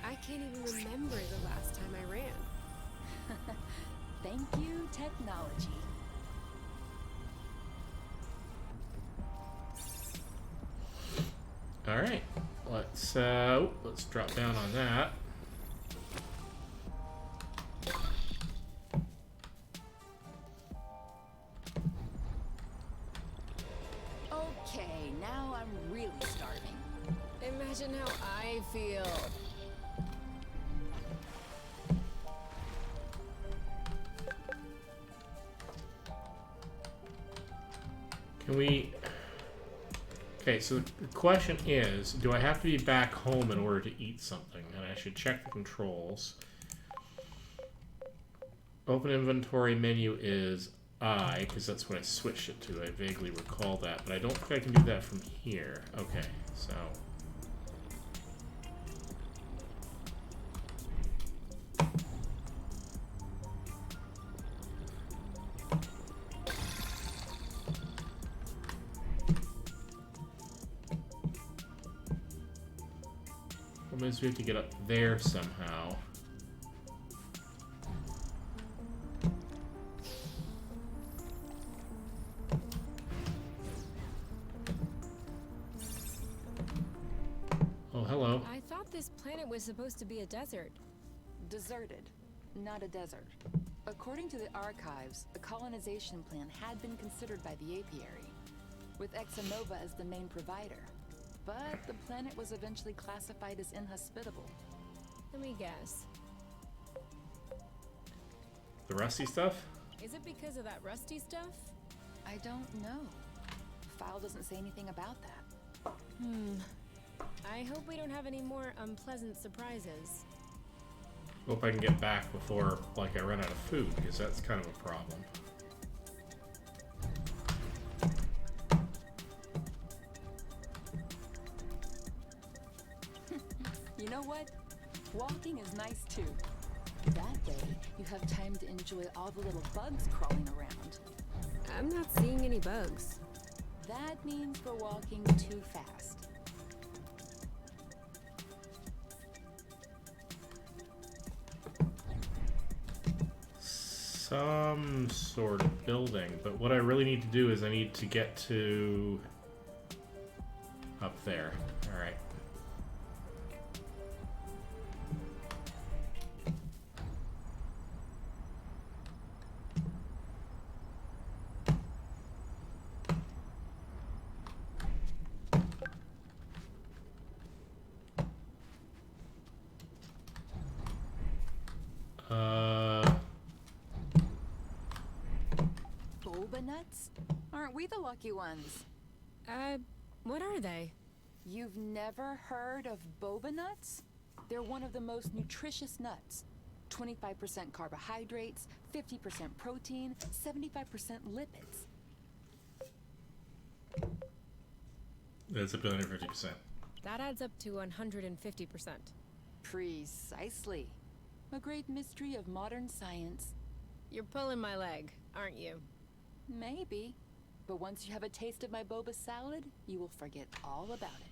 I can't even remember the last time I ran. Thank you, technology. All right, let's drop down on that. Okay, now I'm really starving. Imagine how I feel. Can we... Okay, so the question is, do I have to be back home in order to eat something? And I should check the controls. Open inventory menu is I, because that's what I switched it to. I vaguely recall that, but I don't think I can do that from here. Okay, so... Means we have to get up there somehow. Oh, hello. I thought this planet was supposed to be a desert. Deserted, not a desert. According to the archives, a colonization plan had been considered by the apiary, with Exonova as the main provider. But the planet was eventually classified as inhospitable. Let me guess. The rusty stuff? Is it because of that rusty stuff? I don't know. File doesn't say anything about that. I hope we don't have any more unpleasant surprises. Hope I can get back before, like, I run out of food, because that's kind of a problem. You know what? Walking is nice too. That way, you have time to enjoy all the little bugs crawling around. I'm not seeing any bugs. That means we're walking too fast. Some sort of building, but what I really need to do is I need to get to... up there. Alright. Boba nuts? Aren't we the lucky ones? What are they? You've never heard of boba nuts? They're one of the most nutritious nuts. 25% carbohydrates, 50% protein, 75% lipids. That's 150%. That adds up to 150%. Precisely. A great mystery of modern science. You're pulling my leg, aren't you? Maybe. But once you have a taste of my boba salad, you will forget all about it.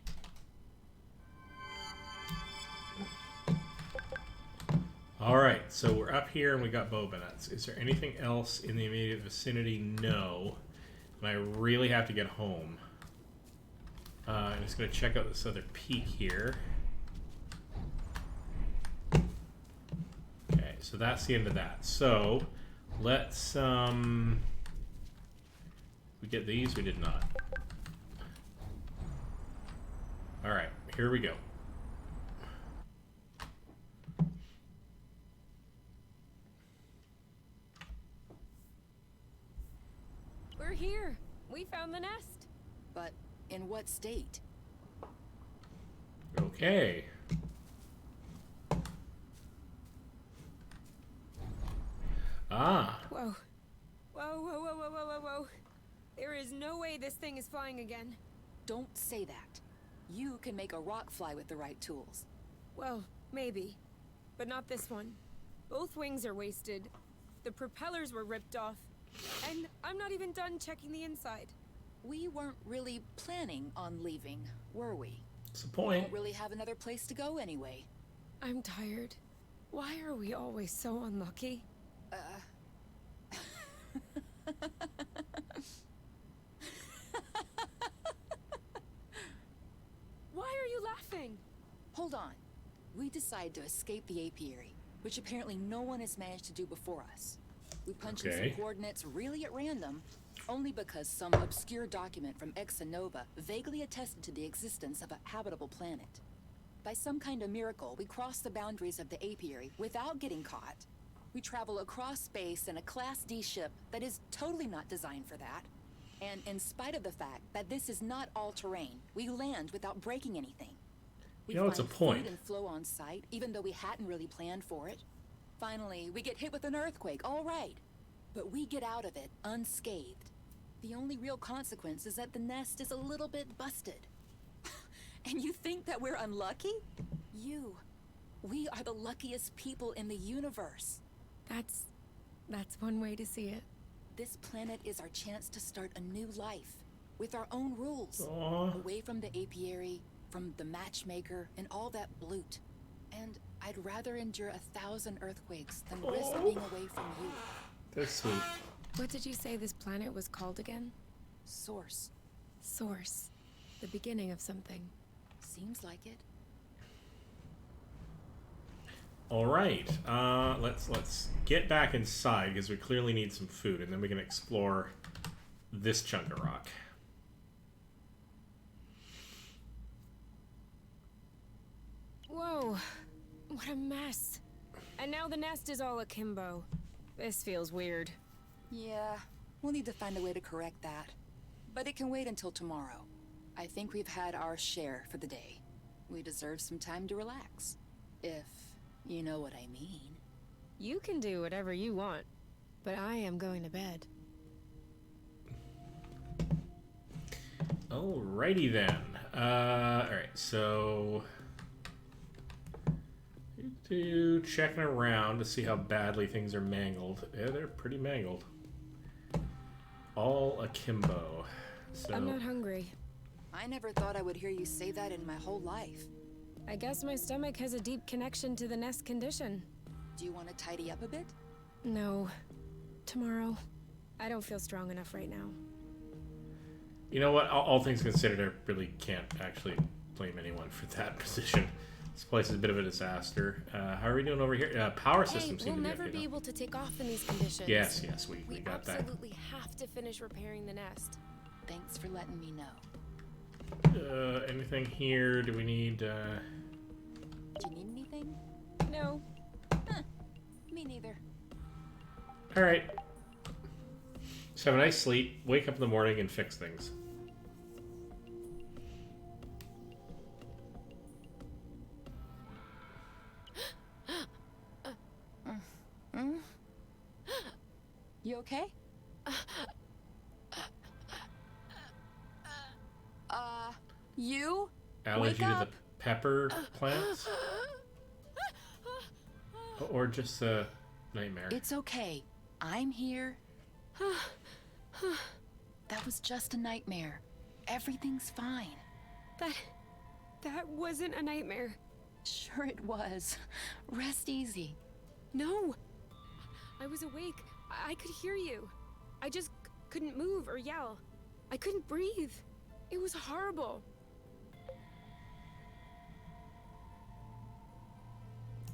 Alright, so we're up here and we got boba nuts. Is there anything else in the immediate vicinity? No. And I really have to get home. I'm just going to check out this other peak here. Okay, so that's the end of that. So, let's, we get these? We did not. Alright, here we go. We're here. We found the nest. But in what state? Ah. Whoa. Whoa, whoa, whoa, whoa, whoa, whoa, whoa. There is no way this thing is flying again. Don't say that. You can make a rock fly with the right tools. Well, maybe. But not this one. Both wings are wasted. The propellers were ripped off. And I'm not even done checking the inside. We weren't really planning on leaving, were we? That's the We point. don't really have another place to go anyway. I'm tired. Why are we always so unlucky? Why are you laughing? Hold on. We decide to escape the apiary, which apparently no one has managed to do before us. We punch in Okay. some coordinates really at random, only because some obscure document from Exanova vaguely attested to the existence of a habitable planet. By some kind of miracle, we cross the boundaries of the apiary without getting caught. We travel across space in a Class D ship that is totally not designed for that. And in spite of the fact that this is not all-terrain, we land without breaking anything. We You know, it's a find point. food and flow on site, even though we hadn't really planned for it. Finally, we get hit with an earthquake, all right. But we get out of it unscathed. The only real consequence is that the nest is a little bit busted. And you think that we're unlucky? We are the luckiest people in the universe. That's one way to see it. This planet is our chance to start a new life, with our own rules. Aw. Away from the apiary, from the matchmaker, and all that loot. And I'd rather endure 1,000 earthquakes than risk being away from you. That's sweet. What did you say this planet was called again? Source. Source. The beginning of something. Seems like it. All right. Let's get back inside because we clearly need some food, and then we can explore this chunk of rock. Whoa. What a mess. And now the nest is all akimbo. This feels weird. Yeah, we'll need to find a way to correct that. But it can wait until tomorrow. I think we've had our share for the day. We deserve some time to relax. If you know what I mean. You can do whatever you want, but I am going to bed. Alrighty then. Alright, so checking around to see how badly things are mangled. Yeah, they're pretty mangled. All akimbo. So I'm not hungry. I never thought I would hear you say that in my whole life. I guess my stomach has a deep connection to the nest condition. Do you want to tidy up a bit? No. Tomorrow. I don't feel strong enough right now. you know what? All things considered, I really can't actually blame anyone for that position. This place is a bit of a disaster. How are we doing over here? Power systems Hey, seem we'll to be never be okay. able to take off in these conditions. Yes, we We got that. absolutely have to finish repairing the nest. Thanks for letting me know. Anything here? Do we need? Do you need anything? No. Me neither. All right. Just have a nice sleep. Wake up in the morning and fix things. You okay? You? Allergy Wake to the up. pepper plants, or just a nightmare? It's okay. I'm here. That was just a nightmare. Everything's fine. That wasn't a nightmare. Sure it was. Rest easy. No. I was awake. I could hear you. I just couldn't move or yell. I couldn't breathe. It was horrible.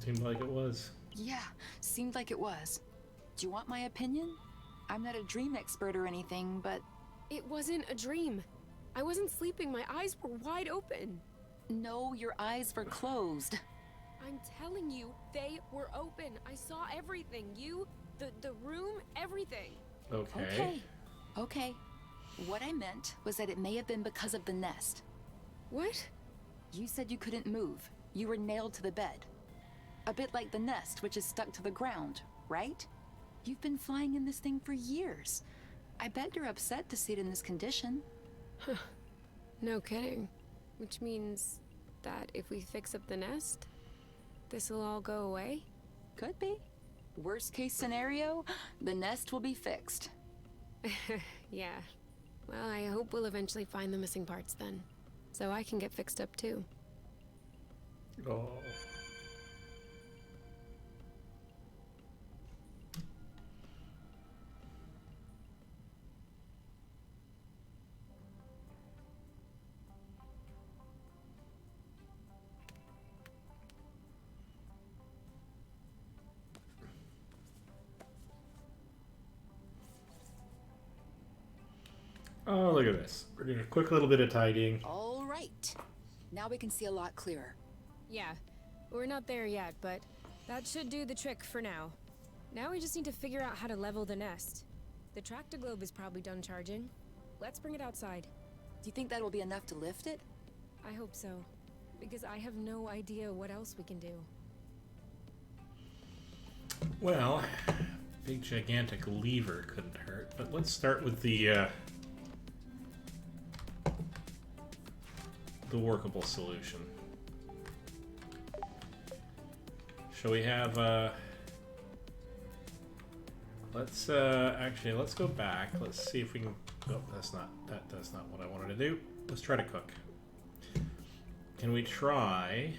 Seemed like it was. Yeah, seemed like it was. Do you want my opinion? I'm not a dream expert or anything, but It wasn't a dream. I wasn't sleeping. My eyes were wide open. no, your eyes were closed. I'm telling you, they were open. I saw everything. You, the room, everything. Okay. Okay. What I meant was that it may have been because of the nest. What? You said you couldn't move. You were nailed to the bed. A bit like the nest, which is stuck to the ground, right? You've been flying in this thing for years. I bet you're upset to see it in this condition. No kidding. Which means that if we fix up the nest, this'll all go away? Could be. Worst case scenario, the nest will be fixed. Yeah. Well, I hope we'll eventually find the missing parts then. So I can get fixed up too. Oh. Oh, look at this. We're doing a quick little bit of tidying. All right. Now we can see a lot clearer. Yeah, we're not there yet, but that should do the trick for now. Now we just need to figure out how to level the nest. The tractoglobe is probably done charging. Let's bring it outside. Do you think that will be enough to lift it? I hope so, because I have no idea what else we can do. Well, big gigantic lever couldn't hurt, but let's start with the workable solution. Shall we have let's actually let's go back. Let's see if we can. Oh, that's not what I wanted to do. Let's try to cook. Can we try?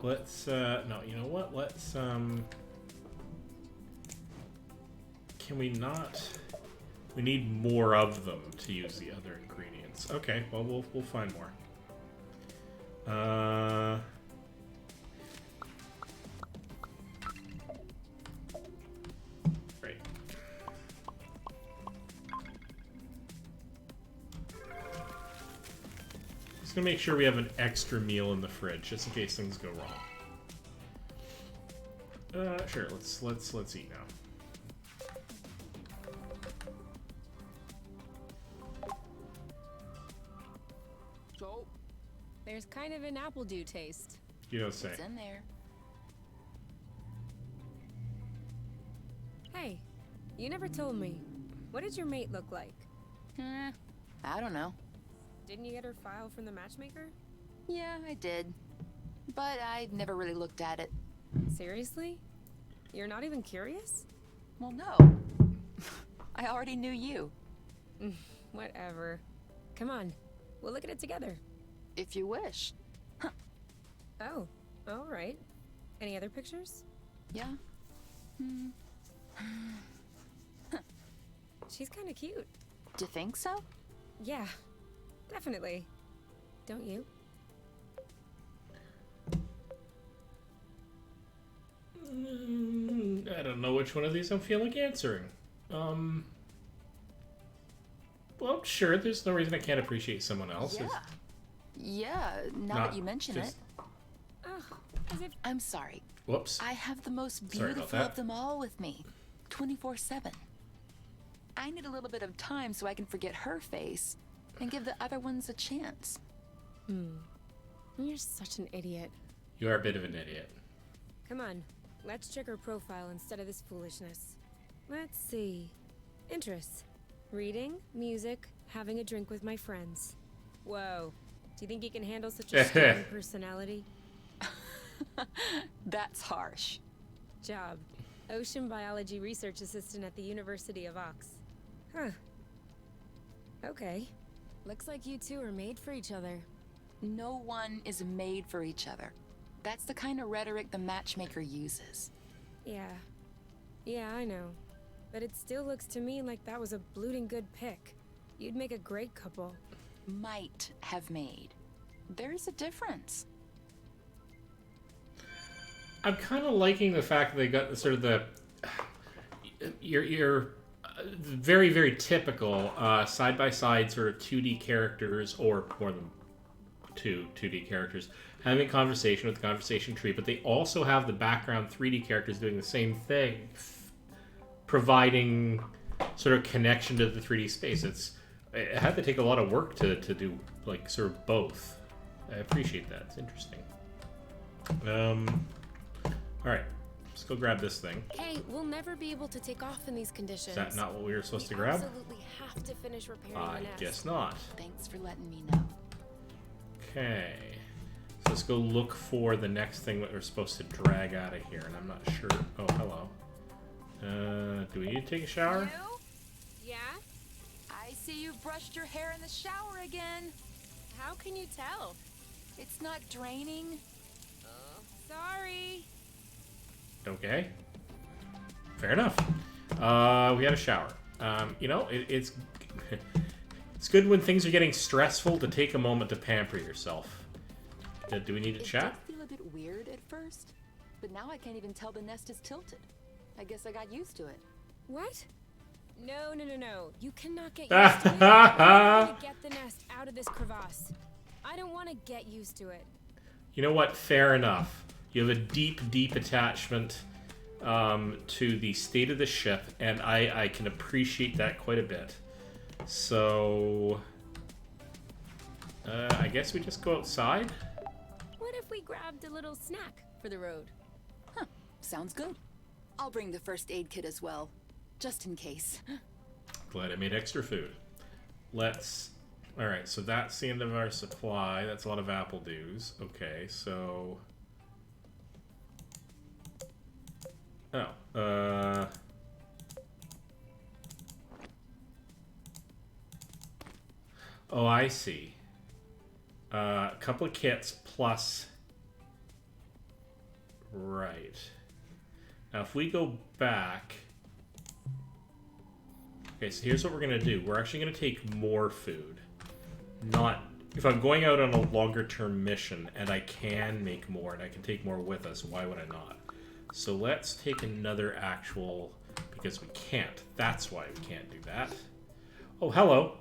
Let's no, you know what? Let's can we not? We need more of them to use the other ingredients. Okay, well we'll find more. Great. Just gonna make sure we have an extra meal in the fridge, just in case things go wrong. Sure. Let's eat now. So, There's kind of an apple dew taste. You don't say. It's in there. Hey, you never told me. What did your mate look like? I don't know. Didn't you get her file from the matchmaker? Yeah, I did. But I never really looked at it. Seriously? You're not even curious? Well, no. I already knew you. Whatever. Come on, we'll look at it together. If you wish. Oh, all right. Any other pictures? Yeah. She's kind of cute. Do you think so? Yeah, definitely. Don't you? I don't know which one of these I'm feeling answering. Well, sure, there's no reason I can't appreciate someone else. Yeah. Yeah, now Not that you mention just- it. Ugh, as if I'm sorry. Whoops. I have the most Sorry about beautiful that. of them all with me. 24/7. I need a little bit of time so I can forget her face and give the other ones a chance. you're such an idiot. You are a bit of an idiot. Come on, let's check her profile instead of this foolishness. Let's see. Interests. Reading, music, having a drink with my friends. Whoa. Do you think you can handle such a strong personality? That's harsh. Job. Ocean biology research assistant at the University of Ox. Huh. Okay. Looks like you two are made for each other. No one is made for each other. That's the kind of rhetoric the matchmaker uses. Yeah. Yeah, I know. But it still looks to me like that was a blooting good pick. You'd make a great couple. Might have made. There's a difference. I'm kind of liking the fact that they got the sort of the your very, very typical side by side sort of 2D characters, or more than two 2D characters having a conversation with the conversation tree, but they also have the background 3D characters doing the same thing, providing sort of connection to the 3D space. It had to take a lot of work to do like sort of both. I appreciate that. It's interesting. All right, let's go grab this thing. Hey, we'll never be able to take off in these conditions. Is that not what we were supposed to We grab? absolutely have to finish repairing I the nest. guess not. Thanks for letting me know. Okay. So let's go look for the next thing that we're supposed to drag out of here, and I'm not sure. Oh, hello. Do we need to take a shower? Yeah? I see you've brushed your hair in the shower again. How can you tell? It's not draining. Sorry. Okay. Fair enough. We had a shower. You know, it's it's good when things are getting stressful to take a moment to pamper yourself. Do we need to It chat? did feel a bit weird at first, but now I can't even tell the nest is tilted. I guess I got used to it. What? No. You cannot get used to it. I'm going to get the nest out of this crevasse. I don't want to get used to it. You know what? Fair enough. You have a deep attachment to the state of the ship, and I can appreciate that quite a bit. So, I guess we just go outside? What if we grabbed a little snack for the road? Huh, sounds good. I'll bring the first aid kit as well, just in case. Glad I made extra food. Let's... Alright, so that's the end of our supply. That's a lot of apple dews. Okay, so... Oh, Oh, I see. A couple of kits plus... Right. Now, if we go back... Okay, so here's what we're going to do. We're actually going to take more food. Not... If I'm going out on a longer-term mission, and I can make more, and I can take more with us, why would I not? So let's take another actual... Because we can't. That's why we can't do that. Oh, hello.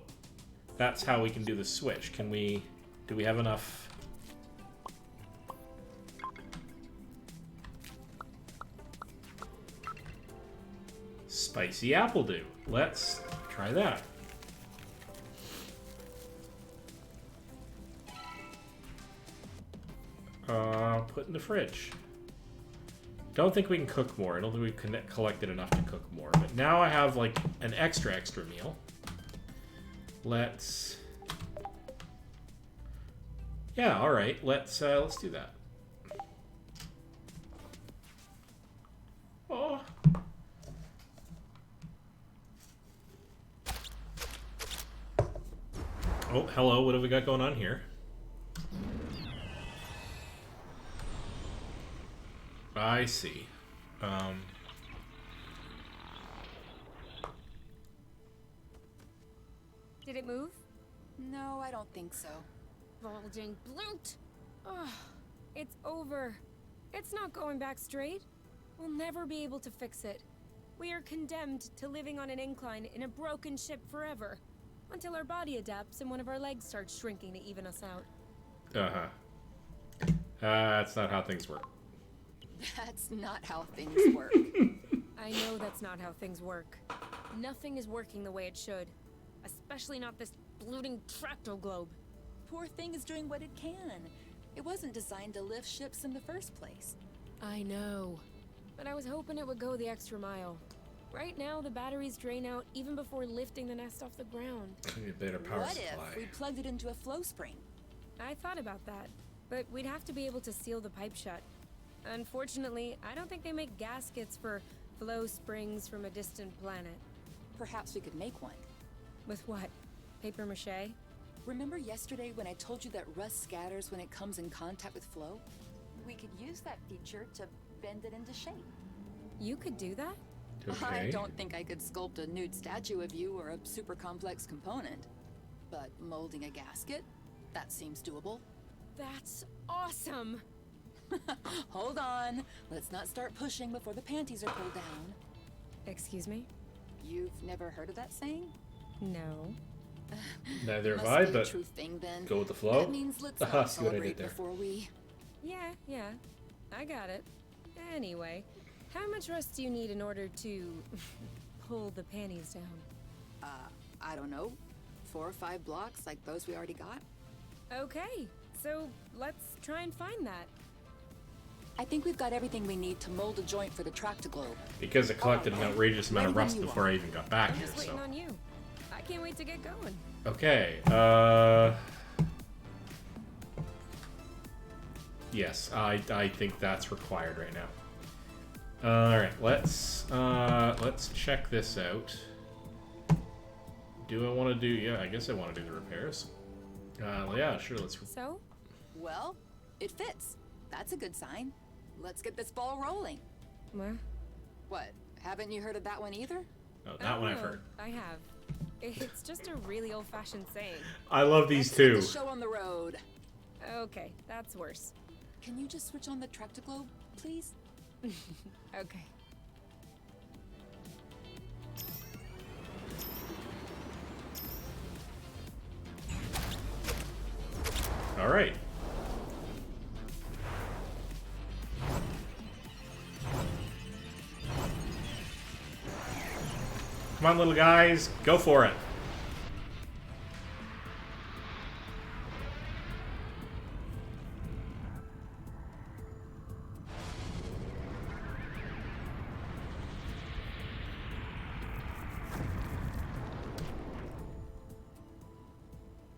That's how we can do the switch. Can we... Do we have enough... Spicy apple dew. Let's try that. Put in the fridge. Don't think we can cook more. I don't think we've collected enough to cook more. But now I have like an extra meal. Let's... Yeah, all right. Let's do that. Oh. Oh, hello. What have we got going on here? I see. Did it move? No, I don't think so. Bulging bloot! Oh, it's over. It's not going back straight. We'll never be able to fix it. We are condemned to living on an incline in a broken ship forever. Until our body adapts and one of our legs starts shrinking to even us out. Uh-huh. That's not how things work. That's not how things work. I know that's not how things work. Nothing is working the way it should. Especially not this bloating tracto globe. Poor thing is doing what it can. It wasn't designed to lift ships in the first place. I know. But I was hoping it would go the extra mile. Right now, the batteries drain out even before lifting the nest off the ground. Need a better power What supply. if we plugged it into a flow spring? I thought about that, but we'd have to be able to seal the pipe shut. Unfortunately, I don't think they make gaskets for flow springs from a distant planet. Perhaps we could make one. With what? Paper mache? Remember yesterday when I told you that rust scatters when it comes in contact with flow? We could use that feature to bend it into shape. You could do that? I don't think I could sculpt a nude statue of you or a super complex component. But molding a gasket? That seems doable. That's awesome! Hold on. Let's not start pushing before the panties are pulled down. Excuse me? You've never heard of that saying? No. Neither have Must I, be a but true thing then. go with the flow. That means let's See not what I did celebrate there. before we... Yeah. I got it. Anyway, How much rest do you need in order to pull the panties down? I don't know. 4 or 5 blocks like those we already got? Okay, so let's try and find that. I think we've got everything we need to mold a joint for the Tractoglobe. Because it collected an outrageous amount of Ready when rust you before I even got back I'm here, just waiting so. on you. I can't wait to get going. Okay, yes, I think that's required right now. Alright, let's check this out. Do I want to do, yeah, I guess I want to do the repairs. Yeah, sure, let's, So, Well, it fits. That's a good sign. Let's get this ball rolling. What? Haven't you heard of that one either? oh, that one I've Oh, heard. I have. It's just a really old-fashioned saying. I love these Let's get two. the show on the road. Okay, that's worse. Can you just switch on the Tractoglobe, please? Okay. Alright. Come on, little guys, go for it.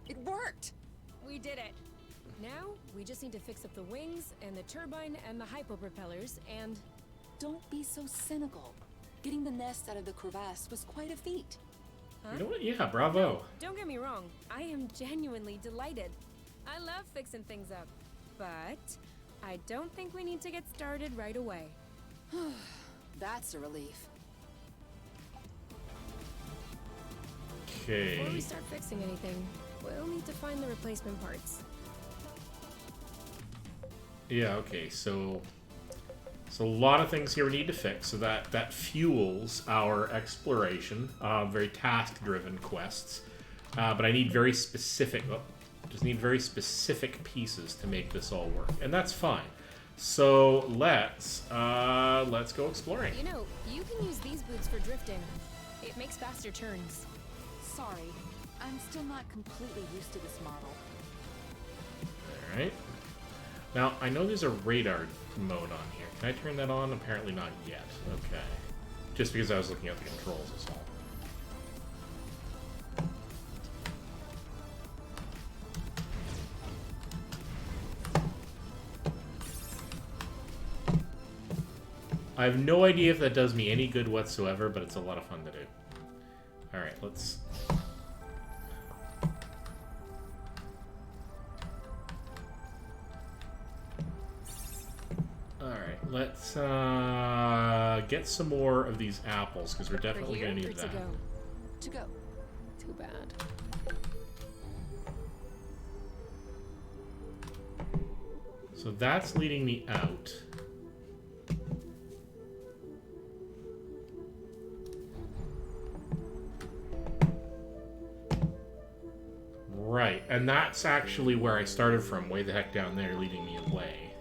It worked! We did it. Now, we just need to fix up the wings and the turbine and the hypopropellers and... Don't be so cynical. Getting the nest out of the crevasse was quite a feat. You know what? Yeah, bravo. Don't get me wrong, I am genuinely delighted. I love fixing things up. But I don't think we need to get started right away. That's a relief. Okay. Before we start fixing anything, we'll need to find the replacement parts. Yeah, okay, so a lot of things here we need to fix, so that fuels our exploration, very task-driven quests. But I need very specific, just need very specific pieces to make this all work, and that's fine. So let's go exploring. You know, you can use these boots for drifting. It makes faster turns. Sorry, I'm still not completely used to this model. All right. Now I know there's a radar mode on here. Can I turn that on? Apparently not yet. Okay. Just because I was looking at the controls is all. I have no idea if that does me any good whatsoever, but it's a lot of fun to do. Alright, let's... Alright, let's get some more of these apples, because we're definitely here going to or need to that. go? To go. Too bad. So that's leading me out. Right, and that's actually where I started from, way the heck down there, leading me away.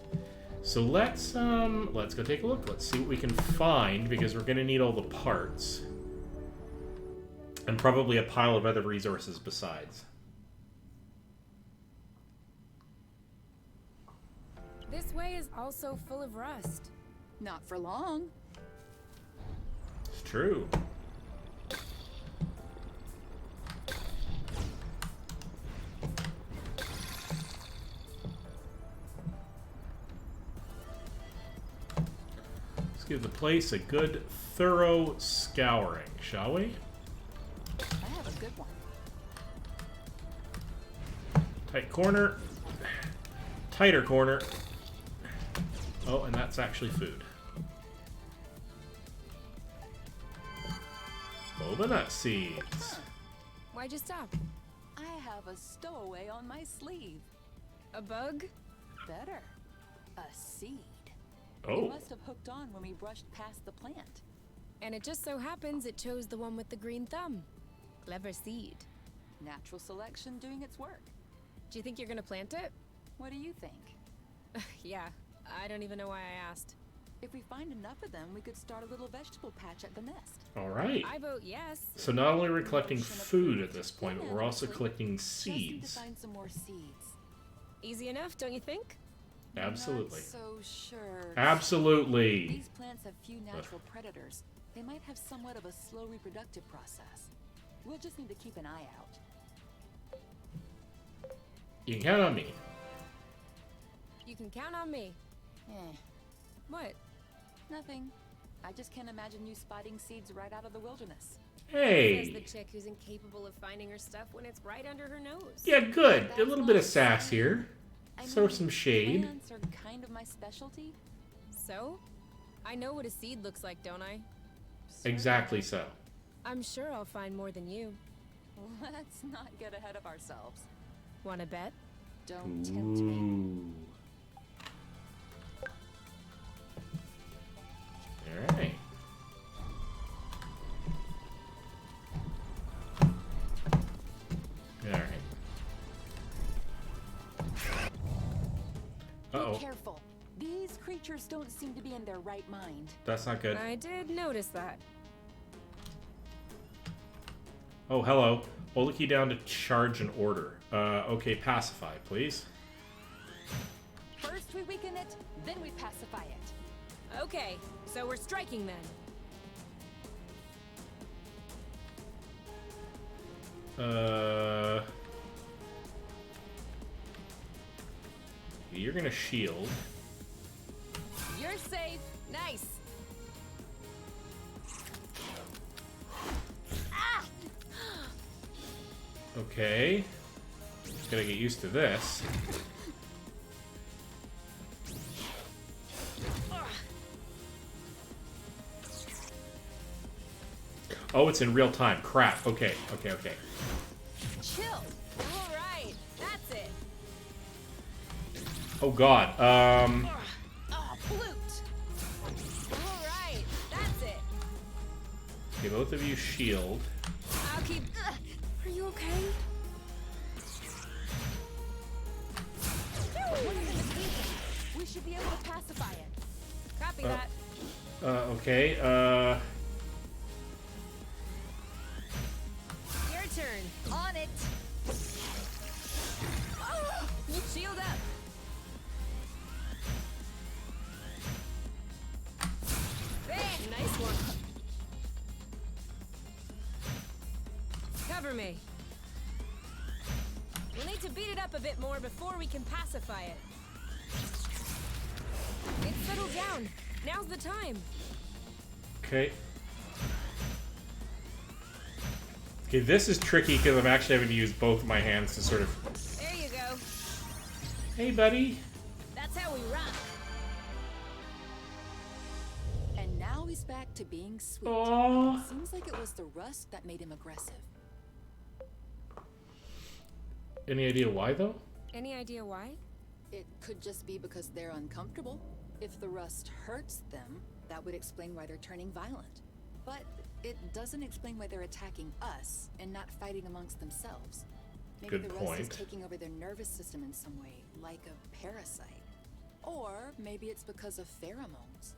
So let's go take a look. Let's see what we can find, because we're gonna need all the parts. And probably a pile of other resources besides. This way is also full of rust. Not for long. It's true. Let's give the place a good, thorough scouring, shall we? I have a good one. Tight corner. Tighter corner. Oh, and that's actually food. Boba nut seeds. Why'd you stop? I have a stowaway on my sleeve. A bug? Better. A seed. It Oh, must have hooked on when we brushed past the plant. And it just so happens it chose the one with the green thumb. Clever seed. Natural selection doing its work. Do you think you're gonna plant it? What do you think? Yeah, I don't even know why I asked. If we find enough of them, we could start a little vegetable patch at the nest. All right. I vote yes. So not only are we collecting food at this point, but we're also collecting Just need to seeds. find some more seeds. Easy enough, don't you think? Absolutely. Not so sure. Absolutely. These plants have few natural predators. They might have somewhat of a slow reproductive process. We'll just need to keep an eye out. You can count on me. You can count on me. Eh, What? nothing. I just can't imagine you spotting seeds right out of the wilderness. Says the Hey. chick who's incapable of finding her stuff when it's right under her nose. Yeah, good. A That's little bit of not sass fair. here. I Throw mean, some shade. Plants are kind of my specialty. So? I know what a seed looks like, don't I? Exactly so. I'm sure I'll find more than you. Let's not get ahead of ourselves. Wanna bet? Don't tempt me. Ooh. All right. All right. Be Uh-oh. careful. These creatures don't seem to be in their right mind. That's not good. I did notice that. Oh, hello. Hold the key down to charge an order. Okay, pacify, please. First we weaken it, then we pacify it. Okay, so we're striking then. You're gonna shield. You're safe. Nice. Okay. Gotta get used to this. Oh, it's in real time. Crap. Okay, okay, okay. Chill. All right, that's it. Oh god. Oh, flute. All right, that's it. Okay, both of you shield. I'll keep. Are you okay? One of them is weakened. We should be able to pacify it. Copy that. Okay, Your turn. On it. You shield up. Hey, nice one. Cover me. We'll need to beat it up a bit more before we can pacify it. It's settled down. Now's the time. okay. Okay, this is tricky because I'm actually having to use both my hands to sort of... There you go. Hey, buddy. That's how we rock. And now he's back to being sweet. Aww. Seems like it was the rust that made him aggressive. Any idea why, though? Any idea why? It could just be because they're uncomfortable. If the rust hurts them, that would explain why they're turning violent. But it doesn't explain why they're attacking us and not fighting amongst themselves. Maybe Good the rust is point. taking over their nervous system in some way, like a parasite. Or maybe it's because of pheromones.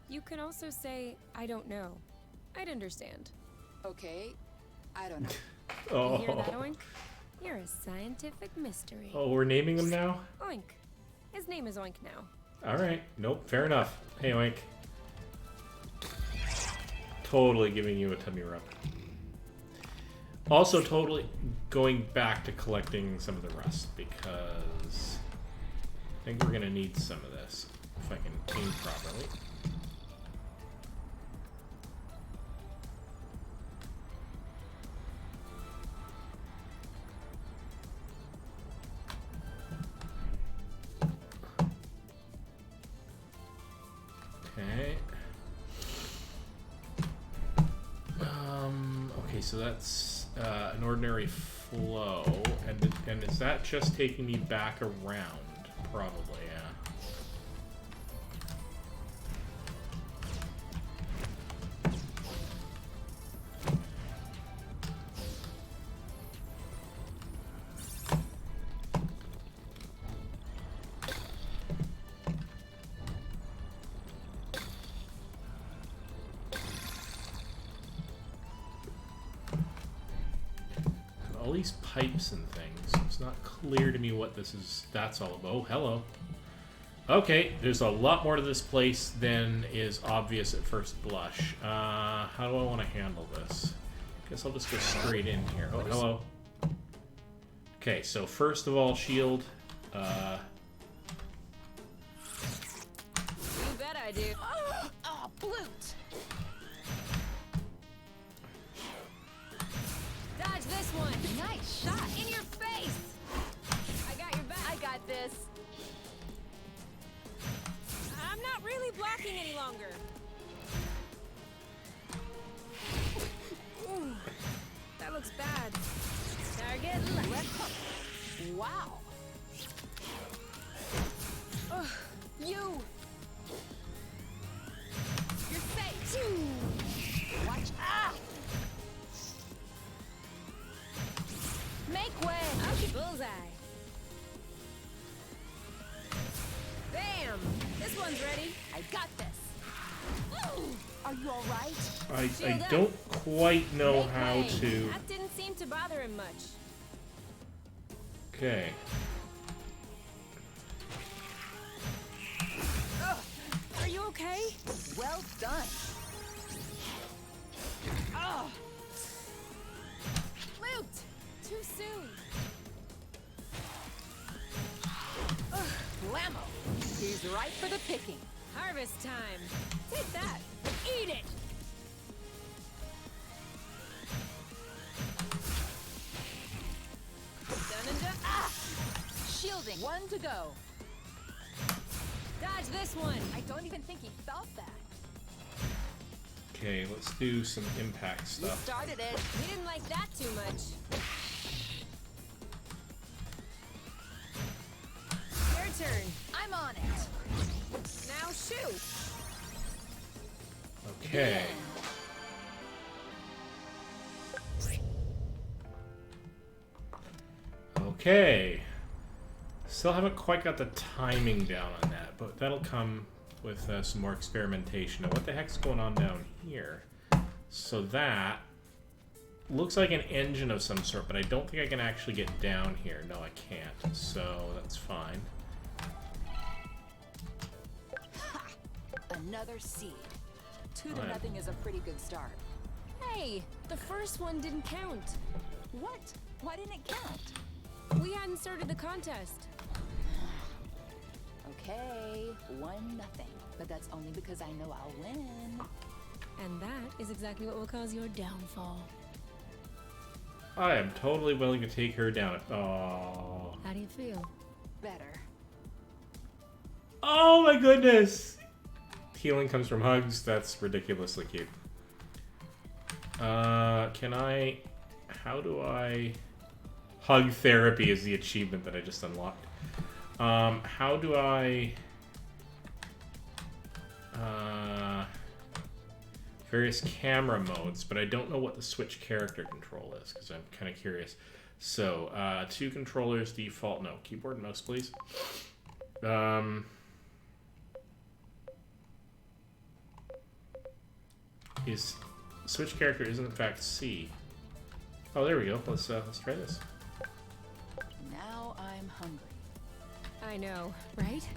You can also say, I don't know. I'd understand. Okay, I don't know. Oh. You hear that, Oink? You're a scientific mystery. Oh, we're naming them now? Oink. His name is Oink now. Alright. Nope, fair enough. Hey, Oink. Totally giving you a tummy rub. Also, totally going back to collecting some of the rust, because I think we're going to need some of this, if I can aim properly. Okay. Okay, so that's an ordinary flow, and is that just taking me back around? Probably, yeah. these pipes and things. It's not clear to me what that's all about. Oh, hello. Okay, there's a lot more to this place than is obvious at first blush. How do I want to handle this? Guess I'll just go straight in here. Oh, hello. Okay, so first of all, shield. You bet I do. Oh, Blute! Dodge this one. Nice shot! In your face. I got your back. I got this. I'm not really blocking any longer. Ooh, that looks bad. Target left. Left hook. Wow! Ugh, you. You're safe! Watch. Ah! Make way! Okay, bullseye. Bam! This one's ready. I got this. Ooh. Are you alright? I Shield up. don't quite know Make how way. to... That didn't seem to bother him much. Okay. Are you okay? Well done. Oh! Loot! Too soon. Blammo! He's right for the picking. Harvest time. Take that. Eat it. Done and done. Ah! Shielding. One to go. Dodge this one. I don't even think he felt that. Okay, let's do some impact You stuff. started it. We didn't like that too much. Your turn. I'm on it. Now shoot. Okay. Okay. Still haven't quite got the timing down on that, but that'll come with some more experimentation. Now, what the heck's going on down here? So that looks like an engine of some sort, but I don't think I can actually get down here. No, I can't. So that's fine. Another seed. 2 to Alright. nothing is a pretty good start. Hey, the first one didn't count. What? Why didn't it count? We hadn't started the contest. Okay, 1-0. But that's only because I know I'll win. And that is exactly what will cause your downfall. I am totally willing to take her down. Oh. How do you feel? Better. Oh my goodness! Healing comes from hugs. That's ridiculously cute. Can I... How do I... Hug therapy is the achievement that I just unlocked. How do I... Various camera modes, but I don't know what the switch character control is, because I'm kind of curious. So, 2 controllers, default... No, keyboard and mouse, please. Is switch character is in fact C. Oh, there we go. Let's try this. Now I'm hungry. I know, right?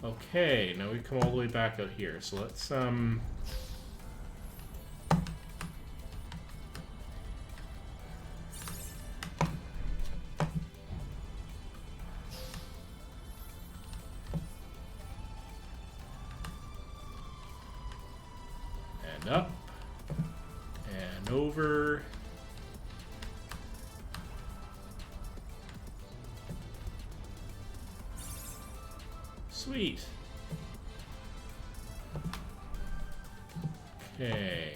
Okay, now we've come all the way back out here. So let's and up and over. Sweet. Okay.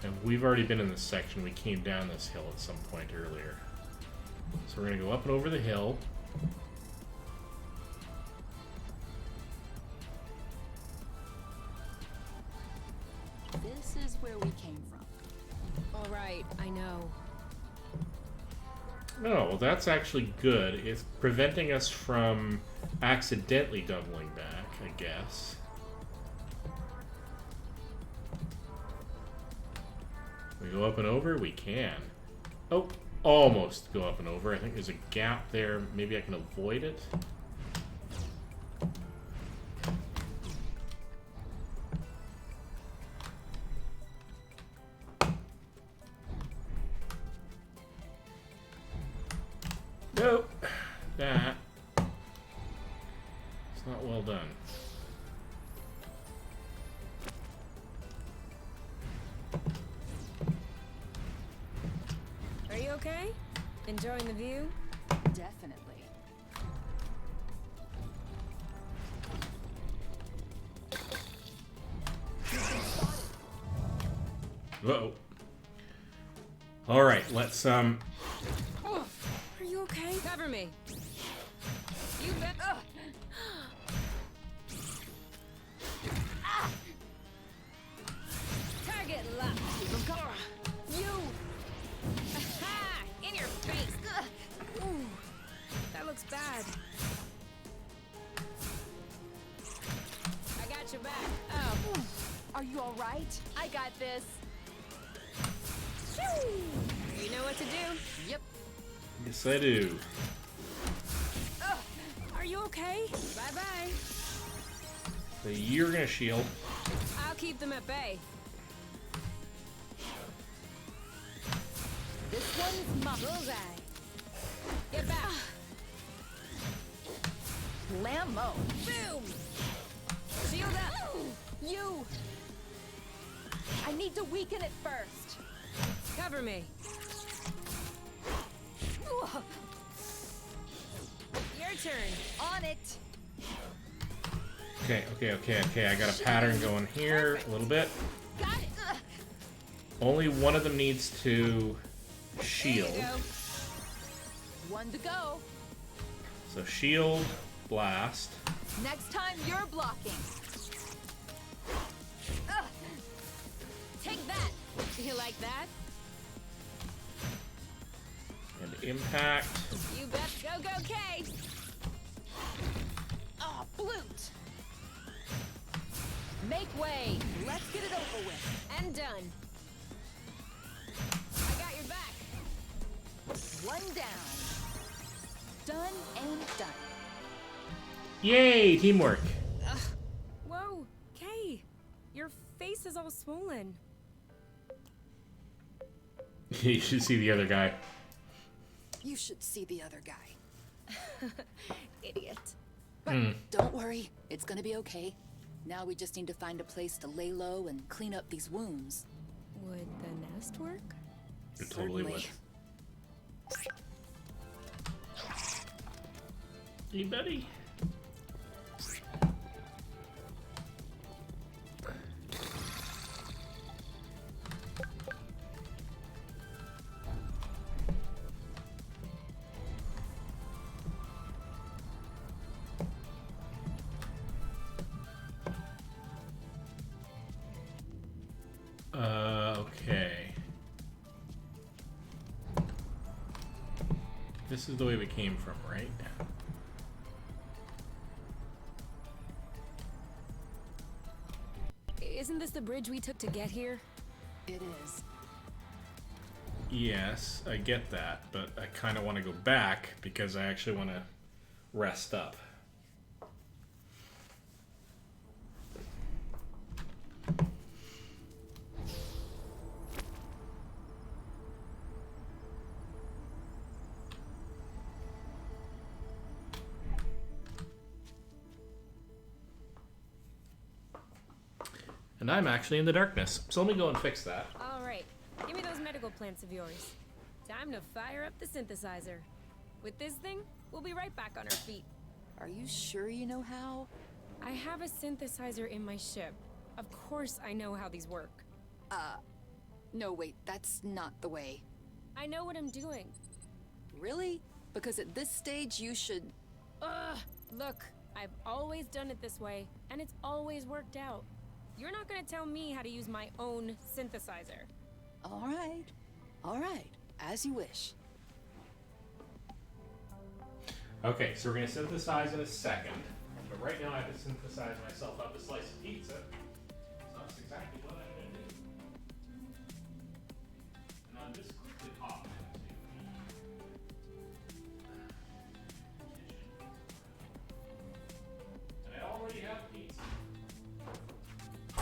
And we've already been in this section. We came down this hill at some point earlier. So we're going to go up and over the hill. where we came from. All right, I know. No, well, that's actually good. It's preventing us from accidentally doubling back, I guess. We go up and over? We can. Oh, almost go up and over. I think there's a gap there. Maybe I can avoid it. Nope. That. It's not well done. Are you okay? Enjoying the view? Definitely. Uh-oh. Alright, let's, Are you okay? Cover me. You bet. Target locked. You. Aha! In your face. Ooh, that looks bad. I got your back. Oh. Are you all right? I got this. You know what to do. Yep. yes I do. Are you okay? Bye-bye. So you're gonna shield. I'll keep them at bay. This one's mine. Bullseye. Get back. Blammo. Boom. Shield up. You. I need to weaken it first. Cover me. Your turn. On it. Okay. I got a pattern going here a little bit. Got it. Only one of them needs to There shield. you go. One to go. So shield, blast. Next time you're blocking. Take that. You like that? And impact. You bet. Go, Kay. Oh, blute. Make way. Let's get it over with. And done. I got your back. One down. Done and done. Yay, teamwork. Whoa, Kay. Your face is all swollen. You should see the other guy. You should see the other guy. Idiot. But don't worry, it's gonna be okay. Now we just need to find a place to lay low and clean up these wounds. Would the nest work? It totally would. Hey, buddy. Okay. This is the way we came from, right? Isn't this the bridge we took to get here? It is. Yes, I get that, but I kind of want to go back because I actually want to rest up. And I'm actually in the darkness, so let me go and fix that. All right. Give me those medical plants of yours. Time to fire up the synthesizer. With this thing, we'll be right back on our feet. Are you sure you know how? I have a synthesizer in my ship. Of course I know how these work. No, wait, that's not the way. I know what I'm doing. Really? Because at this stage, you should... Ugh! Look, I've always done it this way, and it's always worked out. You're not gonna tell me how to use my own synthesizer. All right. All right. As you wish. Okay, so we're going to synthesize in a second. But right now I have to synthesize myself up a slice of pizza. So that's exactly what I'm going to do. And I'll just quickly pop into the kitchen. And I already have pizza. I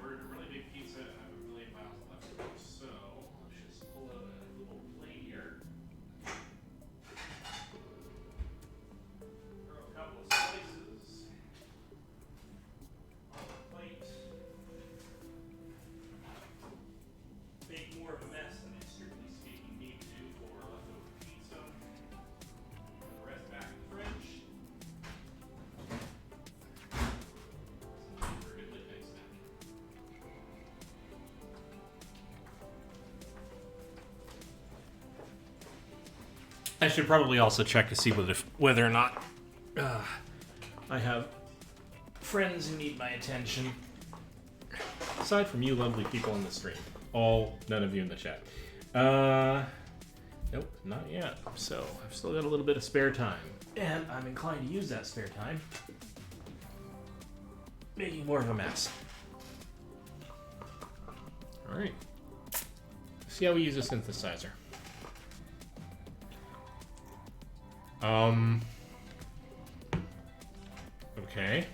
ordered a really big pizza and I have a million miles left to go. So let's just pull out a little plate here. Throw a couple of slices on the plate. Make more of a mess than I strictly speaking need to for leftover pizza. Put the rest back in the fridge. Some good late night snack. I should probably also check to see whether or not I have friends who need my attention. Aside from you lovely people on the stream. None of you in the chat. Nope, not yet. So, I've still got a little bit of spare time. And I'm inclined to use that spare time making more of a mess. Alright. See how we use a synthesizer. Okay.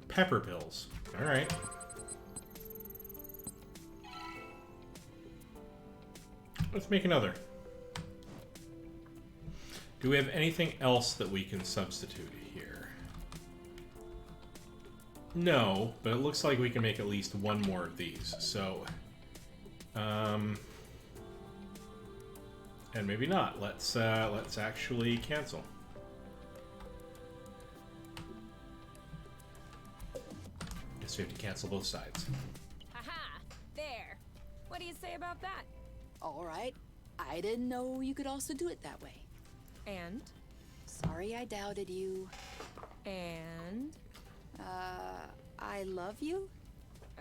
Pepper pills. All right. Let's make another. Do we have anything else that we can substitute here? No, but it looks like we can make at least one more of these. So, and maybe not. Let's actually cancel. Guess we have to cancel both sides. Haha! There! What do you say about that? All right. I didn't know you could also do it that way. And? Sorry I doubted you. And? I love you?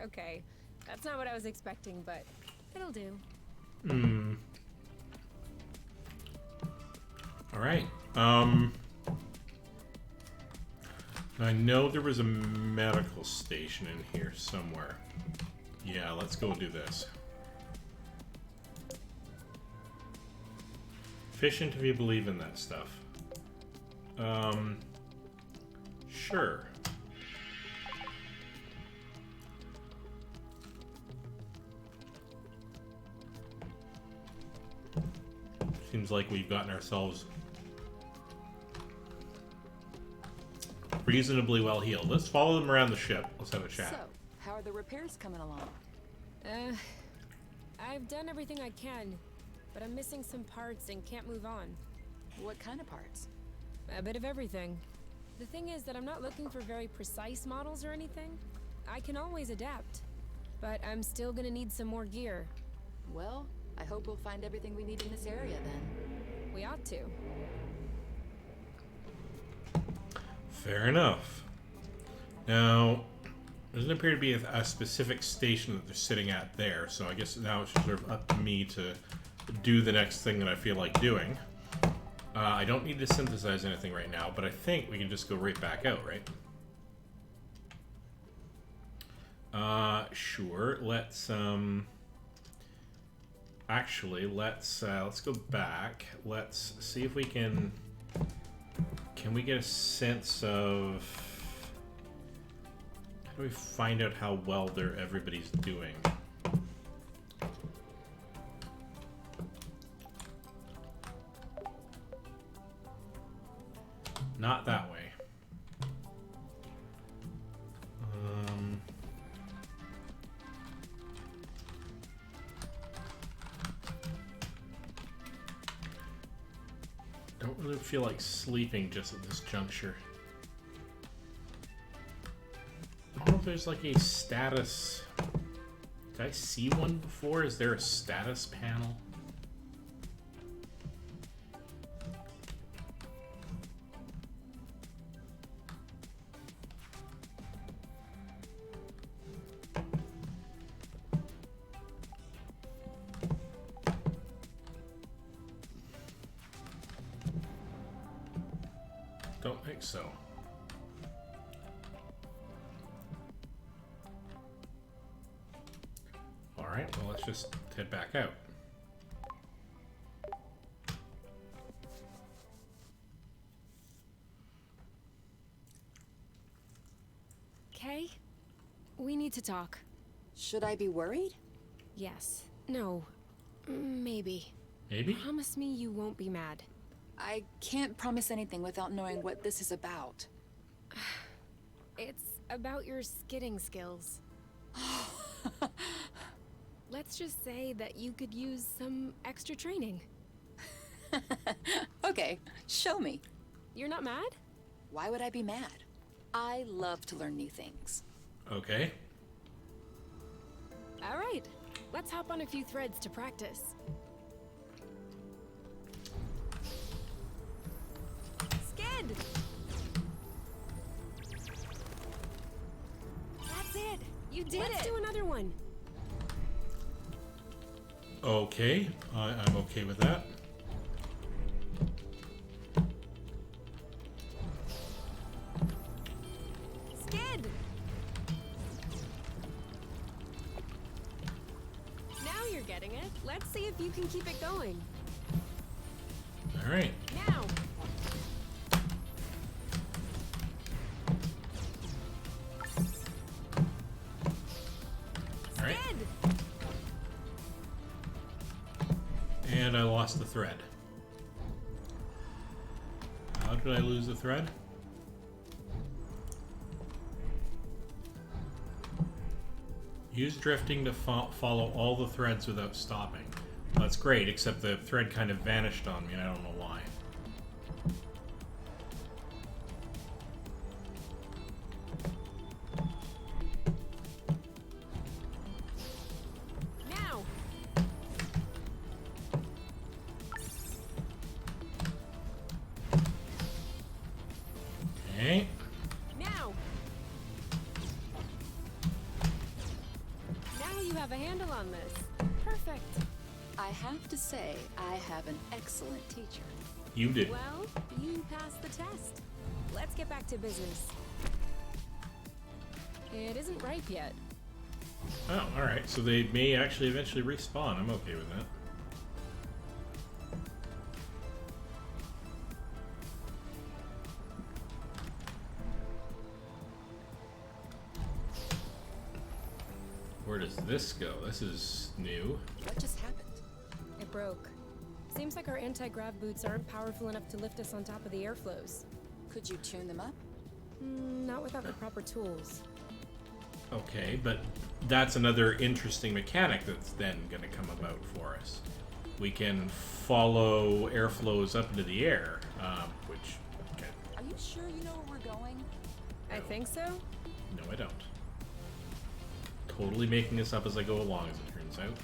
Okay. That's not what I was expecting, but it'll do. Alright. I know there was a medical station in here somewhere. Yeah, let's go do this. Efficient if you believe in that stuff. Sure. Seems like we've gotten ourselves reasonably well healed. Let's follow them around the ship. Let's have a chat. So, how are the repairs coming along? I've done everything I can, but I'm missing some parts and can't move on. What kind of parts? A bit of everything. The thing is that I'm not looking for very precise models or anything. I can always adapt, but I'm still gonna need some more gear. Well, I hope we'll find everything we need in this area then. We ought to. Fair enough. Now, there doesn't appear to be a specific station that they're sitting at there, so I guess now it's sort of up to me to do the next thing that I feel like doing. I don't need to synthesize anything right now, but I think we can just go right back out, right? Sure. Let's actually let's go back. Let's see if we can we get a sense of how do we find out how well everybody's doing? Not that way. Don't really feel like sleeping just at this juncture. I don't know if there's like a status Did I see one before? Is there a status panel? Don't think so. Alright, well, let's just head back out. Kay, we need to talk. Should I be worried? Yes. No. Maybe. Maybe? Promise me you won't be mad. I can't promise anything without knowing what this is about. It's about your skidding skills. Let's just say that you could use some extra training. Okay, show me. You're not mad? Why would I be mad? I love to learn new things. Okay. All right. Let's hop on a few threads to practice. Skid! That's it! You did it! Let's do another one. Okay, I'm okay with that. Skid! Now you're getting it. Let's see if you can keep it going. All right. Now! All right. Skid! And I lost the thread. How did I lose the thread? Use drifting to follow all the threads without stopping. That's great, except the thread kind of vanished on me and I don't know why. Now! Okay. Now! Now you have a handle on this. Perfect. I have to say, I have an excellent teacher. You did. Well, you passed the test. Let's get back to business. It isn't ripe yet. Oh, alright. So they may actually eventually respawn. I'm okay with that. Where does this go? This is new. What just happened? It broke. Seems like our anti-grav boots aren't powerful enough to lift us on top of the airflows. Could you tune them up? Not without the proper tools. Okay, but that's another interesting mechanic that's then going to come about for us. We can follow airflows up into the air, which... Okay. Are you sure you know where we're going? I think so? No, I don't. Totally making this up as I go along, as it turns out.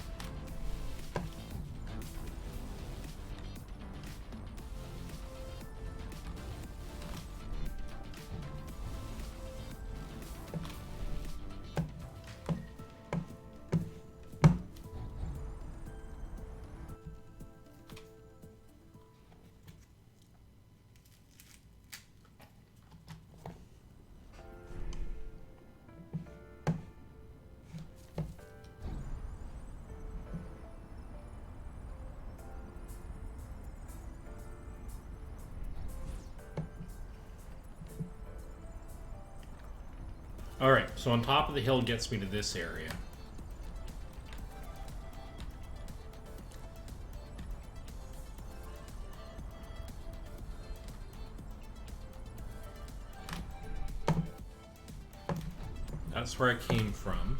Alright, so on top of the hill gets me to this area. That's where I came from.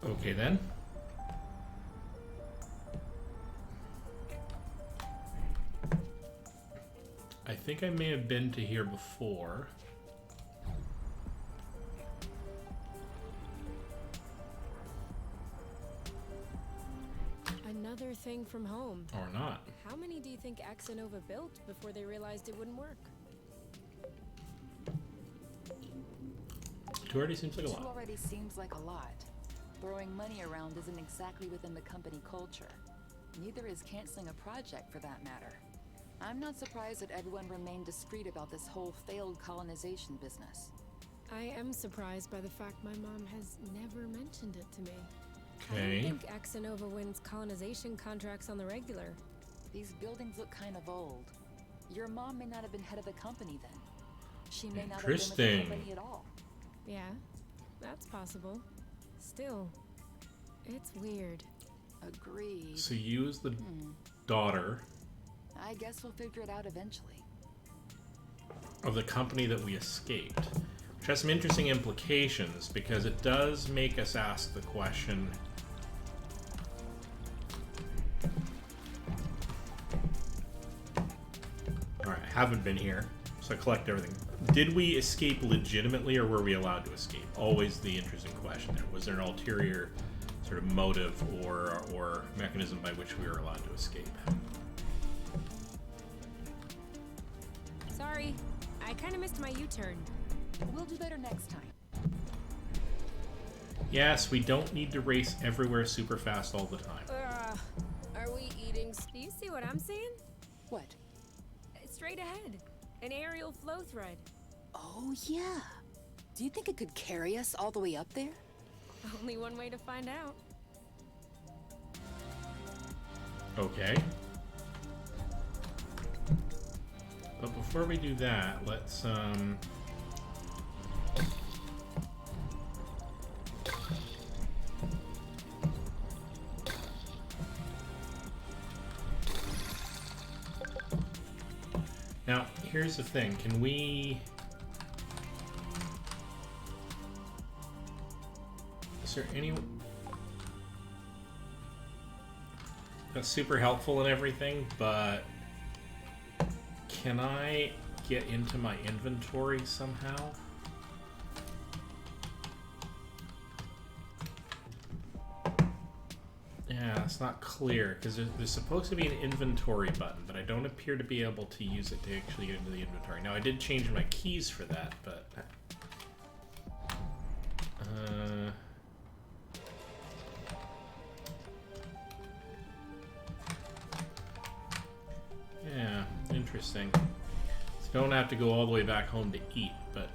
Okay then. I think I may have been to here before. Another thing from home. Or not. How many do you think Axonova built before they realized it wouldn't work? 2 already seems like a Two lot. already seems like a lot. Throwing money around isn't exactly within the company culture. Neither is canceling a project for that matter. I'm not surprised that everyone remained discreet about this whole failed colonization business. I am surprised by the fact my mom has never mentioned it to me. I Okay. don't think Axonova wins colonization contracts on the regular. These buildings look kind of old. Your mom may not have been head of the company then. She may not have been with the Interesting. company at all. Yeah, that's possible. Still, it's weird. Agreed. So you as the daughter I guess we'll figure it out eventually. of the company that we escaped, which has some interesting implications because it does make us ask the question, alright, I haven't been here, so I collect everything. Did we escape legitimately or were we allowed to escape? Always the interesting question there. Was there an ulterior sort of motive or mechanism by which we were allowed to escape? Sorry, I kind of missed my U-turn. We'll do better next time. Yes, we don't need to race everywhere super fast all the time. Are we eating? Do you see what I'm seeing? What? Straight ahead, an aerial flow thread. Oh, yeah. Do you think it could carry us all the way up there? Only one way to find out. Okay. But before we do that, let's now, here's the thing. Can we... Is there any... That's super helpful and everything, but... Can I get into my inventory somehow? Yeah, it's not clear, because there's supposed to be an inventory button, but I don't appear to be able to use it to actually get into the inventory. Now, I did change my keys for that, but... yeah, interesting. So don't have to go all the way back home to eat, but...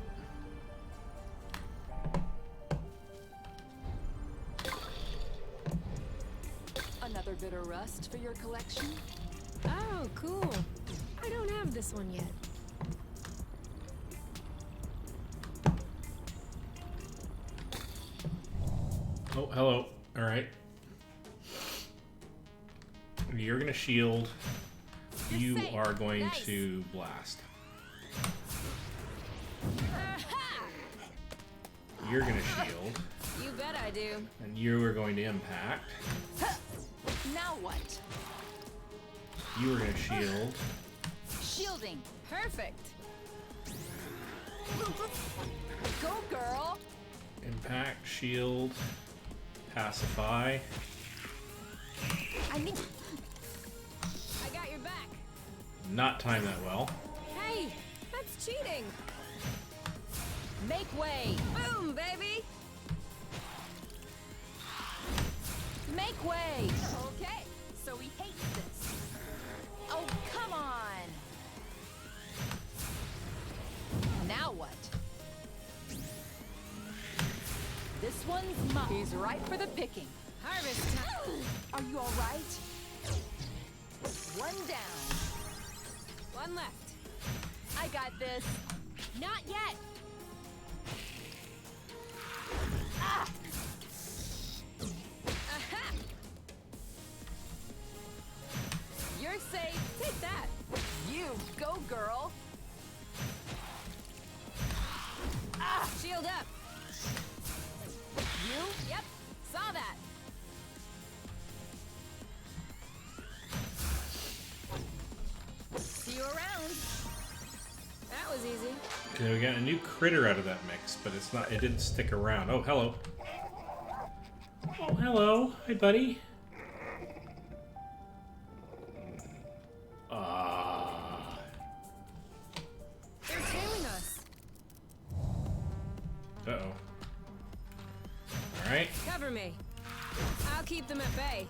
Another bit of rust for your collection? Oh, cool. I don't have this one yet. Oh, hello. Alright. You're gonna shield. You safe. are going Nice. to blast. You're gonna shield. You bet I do. And you are going to impact. Now what? You are gonna shield. Shielding. Perfect. Go, girl! Impact, shield, pacify. I mean, I got your back. Not time that well. Hey, that's cheating. make way! Boom, baby. Make way! Okay, so he hates this. Oh, come on! Now what? This one's mine. He's right for the picking. Harvest time. Are you all right? One down. One left. I got this. Not yet. Ah! Aha! You're safe. Take that. You go, girl. Shield up. You? Yep. Saw that. See you around. That was easy. Okay, we got a new critter out of that mix, but it's not. It didn't stick around. Oh, hello. Oh, hello. Hi, buddy. Ah. They're tailing us. Uh-oh. All right. Cover me. I'll keep them at bay.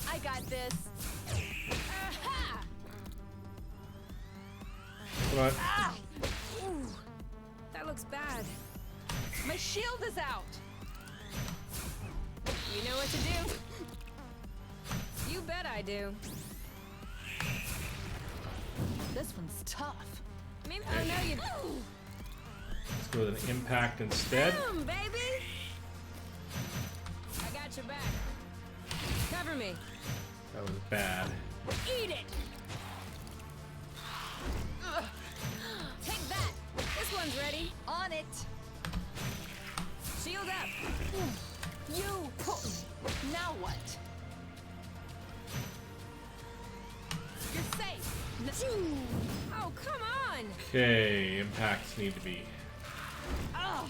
I got this. Aha! Come on. Ah! Ooh, that looks bad. My shield is out. You know what to do? You bet I do. This one's tough. Maybe I know you. Let's go with an impact instead. Boom, baby! I got your back. Cover me. That was bad. Eat it! Ugh. Take that! This one's ready. On it. Shield up. You. Now what? You're safe. Oh, come on! Okay, impacts need to be. Oh,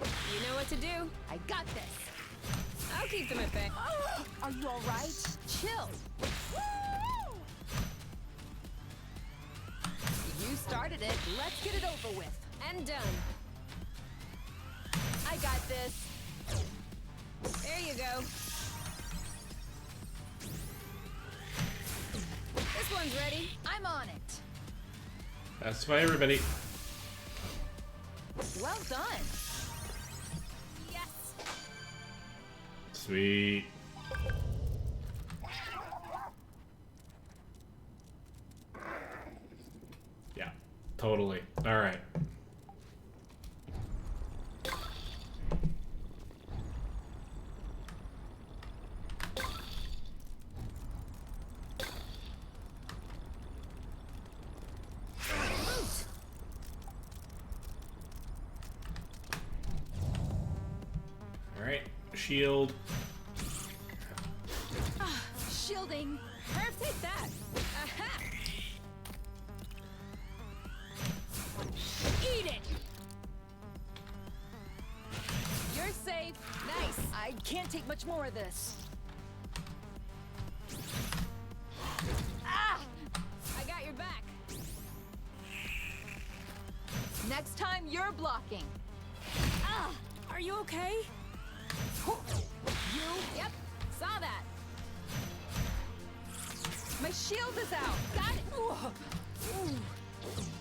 You know what to do. I got this. I'll keep them at bay. Are you all right? Chill. You started it. Let's get it over with. And done. I got this. There you go. This one's ready. I'm on it. That's why everybody. Well done. Yes! Sweet. Yeah, totally. All right. All right. Shield. Shielding. Perf, take that. Aha! Eat it! You're safe. Nice. I can't take much more of this. Ah! I got your back. Next time you're blocking. Ah! Are you okay? You. Yep. Saw that. My shield is out. Got it. Ooh.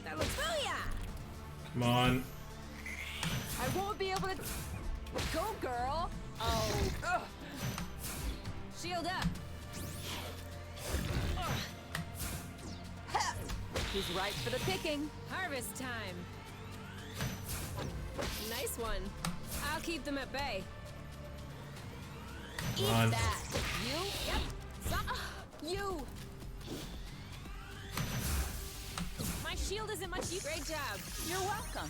That looks. Oh yeah! Come on. I won't be able to. Go, girl. Oh. Ugh. Shield up. Ha! He's right for the picking. Harvest time. Nice one. I'll keep them at bay. Eat on. that. You. Yep. You. My shield isn't much use. Great job. You're welcome.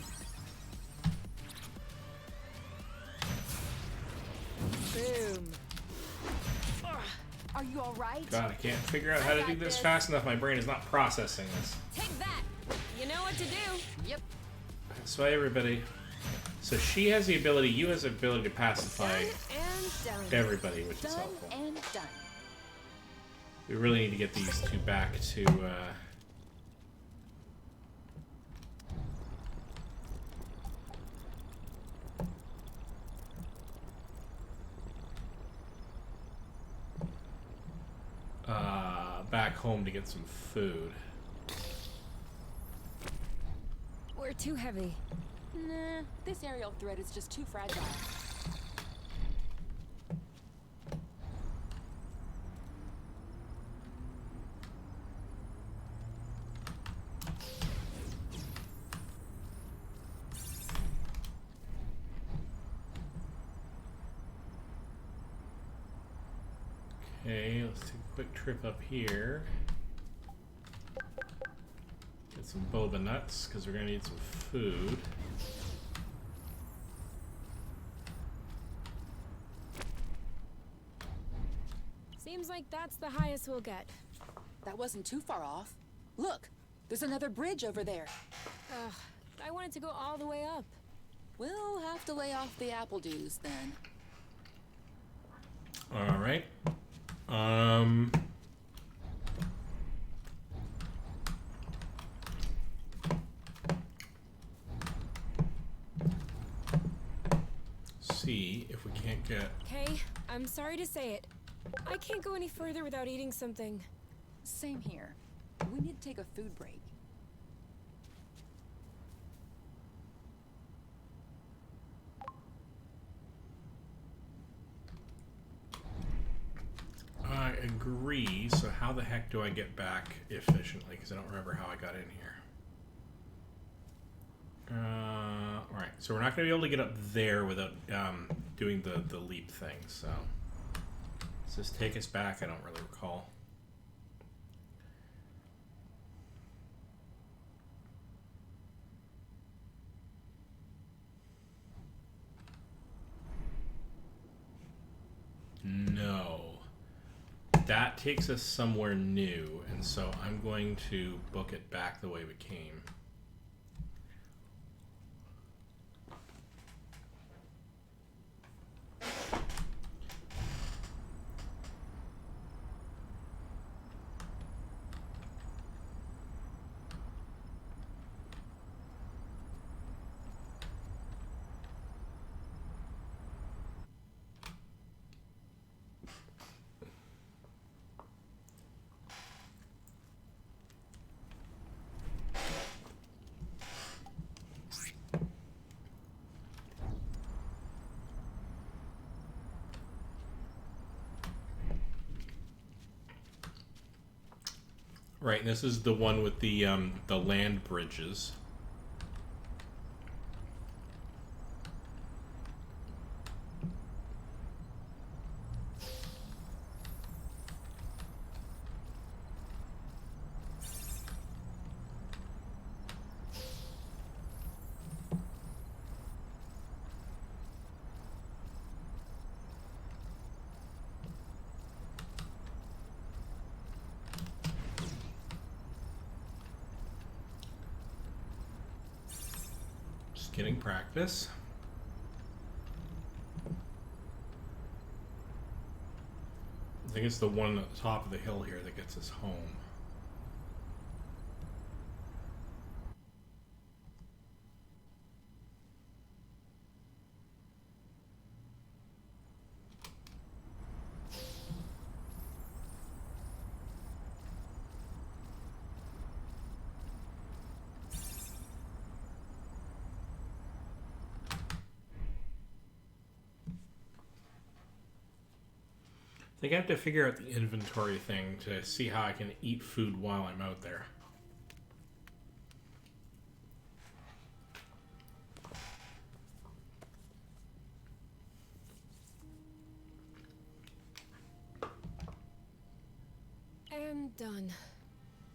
Boom. Are you all right? God, I can't figure out how to do this fast enough. My brain is not processing this. Take that. You know what to do. Yep. That's why everybody. So she has the ability. You has the ability to pacify Done and done. everybody, which is Done helpful. and done. We really need to get these two back to. Back home to get some food. We're too heavy. Nah, this aerial thread is just too fragile. Okay, let's take a quick trip up here. Get some boba nuts, because we're going to need some food. Seems like that's the highest we'll get. That wasn't too far off. Look, there's another bridge over there. Ugh, I wanted to go all the way up. We'll have to lay off the apple juice then. All right. See if we can't get. Kay, I'm sorry to say it. I can't go any further without eating something. Same here. We need to take a food break. I agree. So how the heck do I get back efficiently? Because I don't remember how I got in here. All right. So we're not going to be able to get up there without doing the leap thing. So does this take us back? I don't really recall. No. That takes us somewhere new, and so I'm going to book it back the way we came. Right, and this is the one with the land bridges. Getting practice. I think it's the one at the top of the hill here that gets us home. I think I have to figure out the inventory thing to see how I can eat food while I'm out there. And done.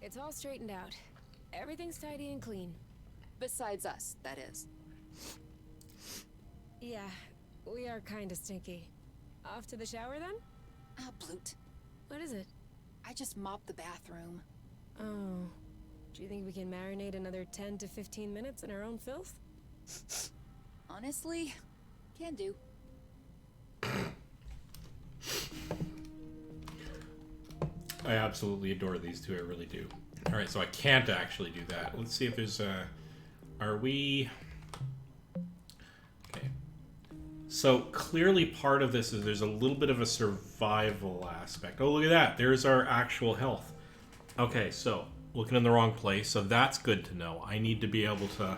It's all straightened out. Everything's tidy and clean. Besides us, that is. Yeah, we are kinda stinky. Off to the shower then? Ah, Bloot. What is it? I just mopped the bathroom. Oh. Do you think we can marinate another 10 to 15 minutes in our own filth? Honestly, can do. I absolutely adore these two, I really do. Alright, so I can't actually do that. Let's see if there's a... Are we... Okay. So clearly part of this is there's a little bit of a survival aspect. Oh, look at that. There's our actual health. Okay, so looking in the wrong place. So that's good to know. I need to be able to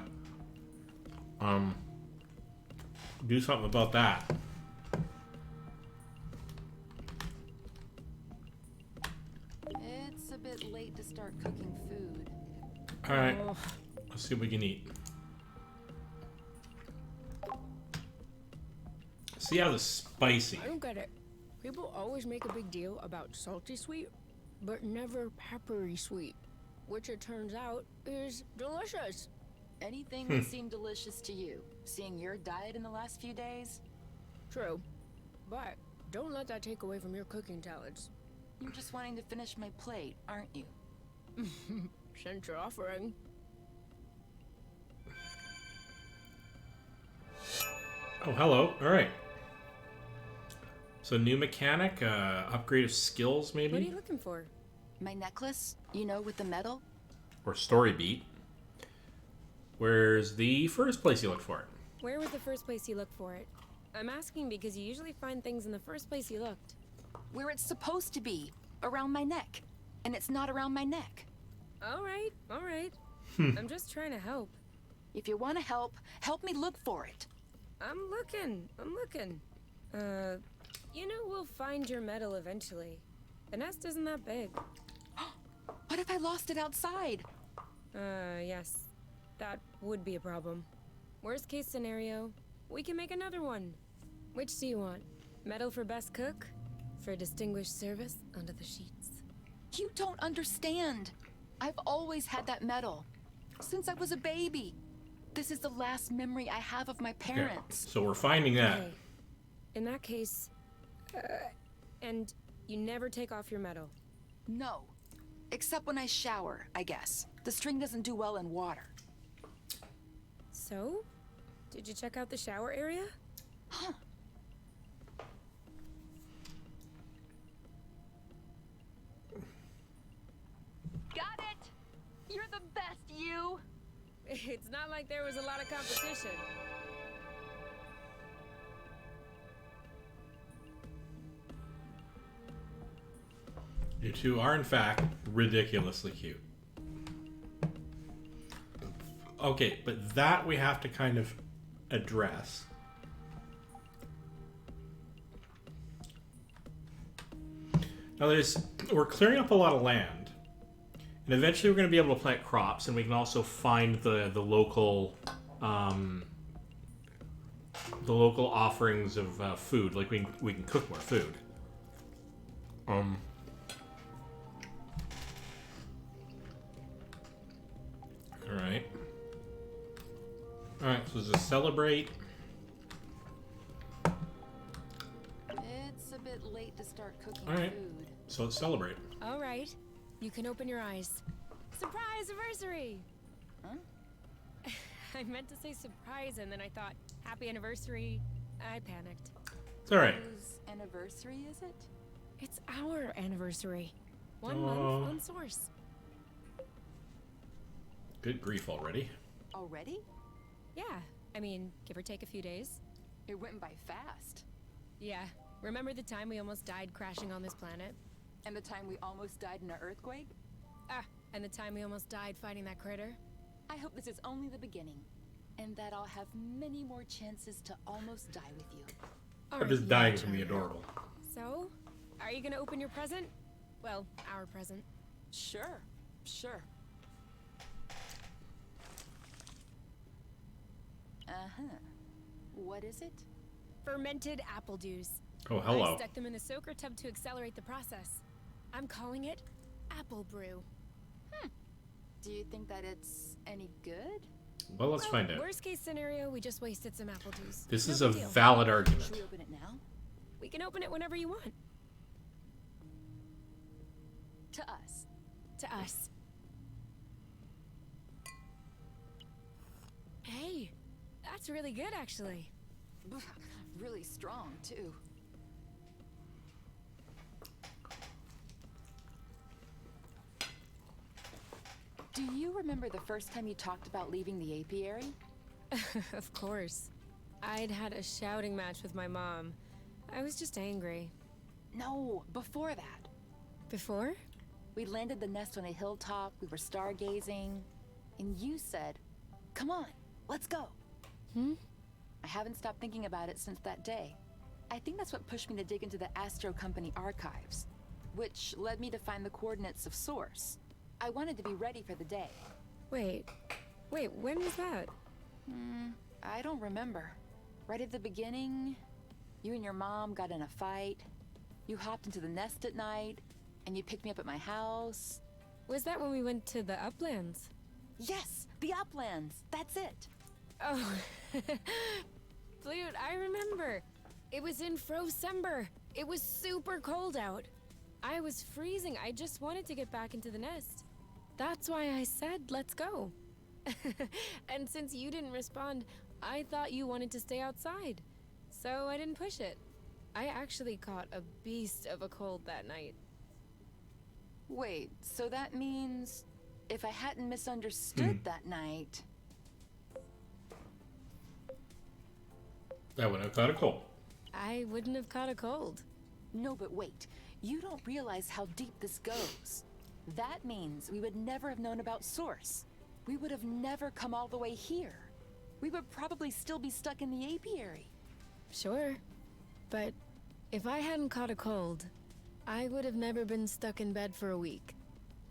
do something about that. It's a bit late to start cooking food. Alright. Let's see what we can eat. See how the spicy. I don't get it. People always make a big deal about salty sweet, but never peppery sweet, which it turns out is delicious. Anything would seem delicious to you, seeing your diet in the last few days? True, but don't let that take away from your cooking talents. You're just wanting to finish my plate, aren't you? Since you're offering. Oh, hello. All right. So new mechanic, upgrade of skills, maybe? What are you looking for? My necklace, you know, with the metal? Or story beat. Where's the first place you look for it? Where was the first place you looked for it? I'm asking because you usually find things in the first place you looked. Where it's supposed to be, around my neck. And it's not around my neck. All right, all right. I'm just trying to help. If you want to help me look for it. I'm looking. You know we'll find your medal eventually. The nest isn't that big. What if I lost it outside? Yes. That would be a problem. Worst case scenario, we can make another one. Which do you want? Medal for best cook? For distinguished service under the sheets? You don't understand. I've always had that medal. Since I was a baby. This is the last memory I have of my Okay, parents. so we're finding that. Okay. In that case, and you never take off your medal. No. Except when I shower, I guess. The string doesn't do well in water. So? Did you check out the shower area? Huh. Got it! You're the best, you! It's not like there was a lot of competition. You two are, in fact, ridiculously cute. Okay, but that we have to kind of address. Now we're clearing up a lot of land, and eventually we're going to be able to plant crops, and we can also find the local offerings of food. Like we can cook more food. All right. So just celebrate. It's a bit late to start cooking All right. food. So let's celebrate. All right. You can open your eyes. Surprise anniversary! Huh? I meant to say surprise, and then I thought, happy anniversary. I panicked. It's all right. Whose anniversary is it? It's our anniversary. 1 Aw. month on Source. Good grief already. Already? Yeah, I mean, give or take a few days. It went by fast. Yeah, remember the time we almost died crashing on this planet? And the time we almost died in an earthquake? Ah, and the time we almost died fighting that critter? I hope this is only the beginning. And that I'll have many more chances to almost die with you. I'm just dying from the adorable. So, are you gonna open your present? Well, our present. Sure. Uh-huh. What is it? Fermented apple dews. Oh, hello. I stuck them in the soaker tub to accelerate the process. I'm calling it Apple Brew. Do you think that it's any good? Well, let's find out. Worst case scenario, we just wasted some apple juice. This No is a big deal. valid Should argument. we open it now? We can open it whenever you want. To us. To us. Hey, that's really good, actually. Really strong, too. Do you remember the first time you talked about leaving the apiary? Of course. I'd had a shouting match with my mom. I was just angry. No, before that. Before? We landed the nest on a hilltop, we were stargazing, and you said, "Come on, let's go." I haven't stopped thinking about it since that day. I think that's what pushed me to dig into the Astro Company archives, which led me to find the coordinates of Source. I wanted to be ready for the day. Wait, when was that? I don't remember. Right at the beginning, you and your mom got in a fight. You hopped into the nest at night, and you picked me up at my house. Was that when we went to the Uplands? Yes, the Uplands. That's it. Oh, Flute, I remember. It was in Frocember. It was super cold out. I was freezing. I just wanted to get back into the nest. That's why I said, let's go. And since you didn't respond, I thought you wanted to stay outside. So I didn't push it. I actually caught a beast of a cold that night. Wait, so that means if I hadn't misunderstood that night... I wouldn't have caught a cold. I wouldn't have caught a cold. No, but wait. You don't realize how deep this goes. That means we would never have known about Source. We would have never come all the way here. We would probably still be stuck in the apiary. Sure. But if I hadn't caught a cold, I would have never been stuck in bed for a week.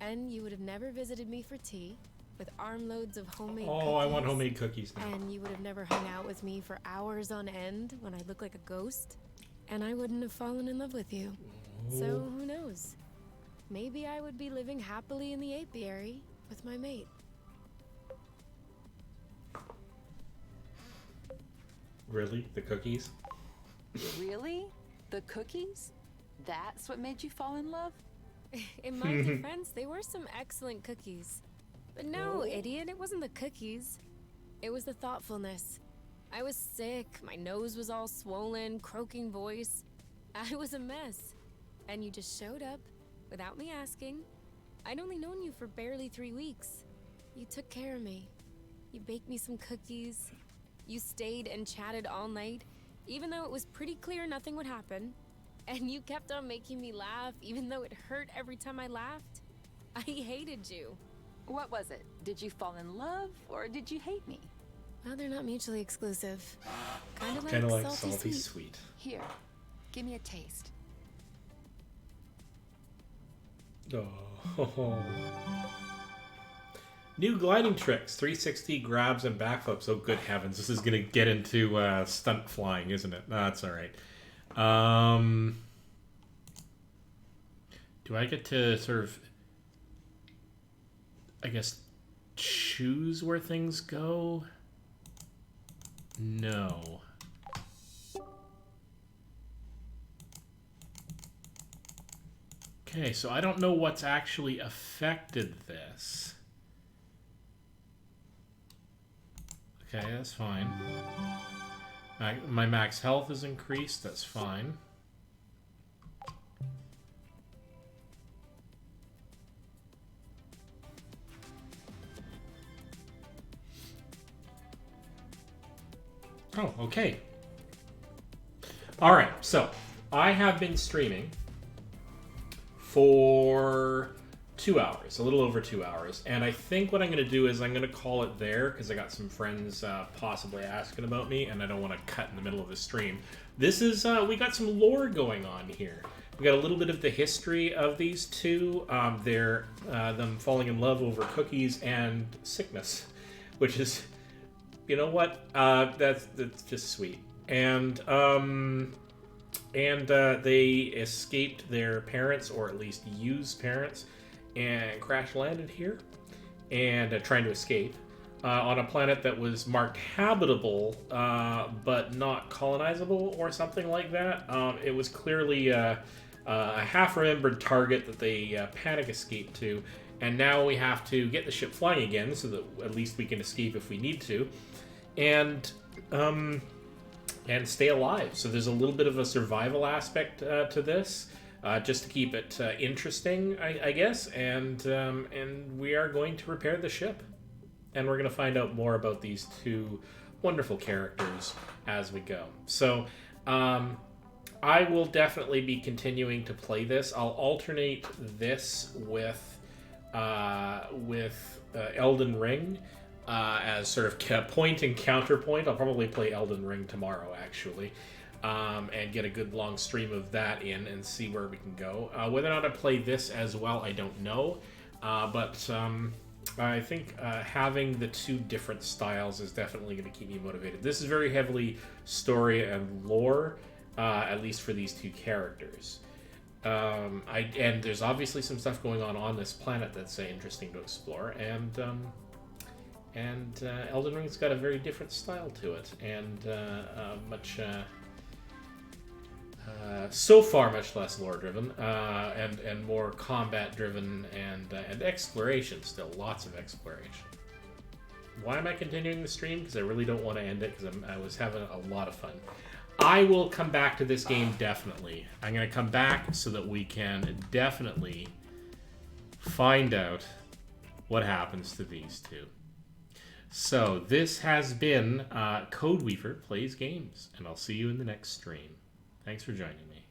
And you would have never visited me for tea with armloads of homemade cookies. Oh, I want homemade cookies now. And you would have never hung out with me for hours on end when I look like a ghost. And I wouldn't have fallen in love with you. So who knows? Maybe I would be living happily in the apiary with my mate. Really? The cookies? Really? The cookies? That's what made you fall in love? In my defense, they were some excellent cookies. But no, idiot, it wasn't the cookies. It was the thoughtfulness. I was sick, my nose was all swollen, croaking voice. I was a mess. And you just showed up, without me asking. I'd only known you for barely 3 weeks. You took care of me. You baked me some cookies. You stayed and chatted all night, even though it was pretty clear nothing would happen. And you kept on making me laugh, even though it hurt every time I laughed. I hated you. What was it? Did you fall in love, or did you hate me? Well, they're not mutually exclusive. Kind of Kind of like salty, salty sweet. sweet. Here, give me a taste. Oh. New gliding tricks, 360 grabs and backflips. Oh, good heavens. This is going to get into stunt flying, isn't it? No, that's all right. Do I get to sort of, I guess, choose where things go? No. Okay, so I don't know what's actually affected this. Okay, that's fine. My max health is increased, that's fine. Oh, okay. Alright, so I have been streaming for 2 hours, a little over 2 hours, and I think what I'm going to do is I'm going to call it there because I got some friends possibly asking about me, and I don't want to cut in the middle of the stream. This is we got some lore going on here. We got a little bit of the history of these two, them falling in love over cookies and sickness, which is, you know what, that's just sweet. And they escaped their parents, or at least used parents, and crash landed here, and trying to escape on a planet that was marked habitable, but not colonizable, or something like that. It was clearly a half-remembered target that they panic escaped to, and now we have to get the ship flying again, so that at least we can escape if we need to, and stay alive. So there's a little bit of a survival aspect to this, just to keep it interesting, I guess. And we are going to repair the ship, and we're going to find out more about these two wonderful characters as we go. So I will definitely be continuing to play this. I'll alternate this with Elden Ring. As sort of point and counterpoint. I'll probably play Elden Ring tomorrow, actually, and get a good long stream of that in and see where we can go. Whether or not I play this as well, I don't know, but I think having the two different styles is definitely going to keep me motivated. This is very heavily story and lore, at least for these two characters. And there's obviously some stuff going on this planet that's interesting to explore, and Elden Ring's got a very different style to it, and much So far, much less lore-driven, and more combat-driven and exploration still. Lots of exploration. Why am I continuing the stream? Because I really don't want to end it, because I was having a lot of fun. I will come back to this game, definitely. I'm going to come back so that we can definitely find out what happens to these two. So, this has been Codeweaver Plays Games, and I'll see you in the next stream. Thanks for joining me.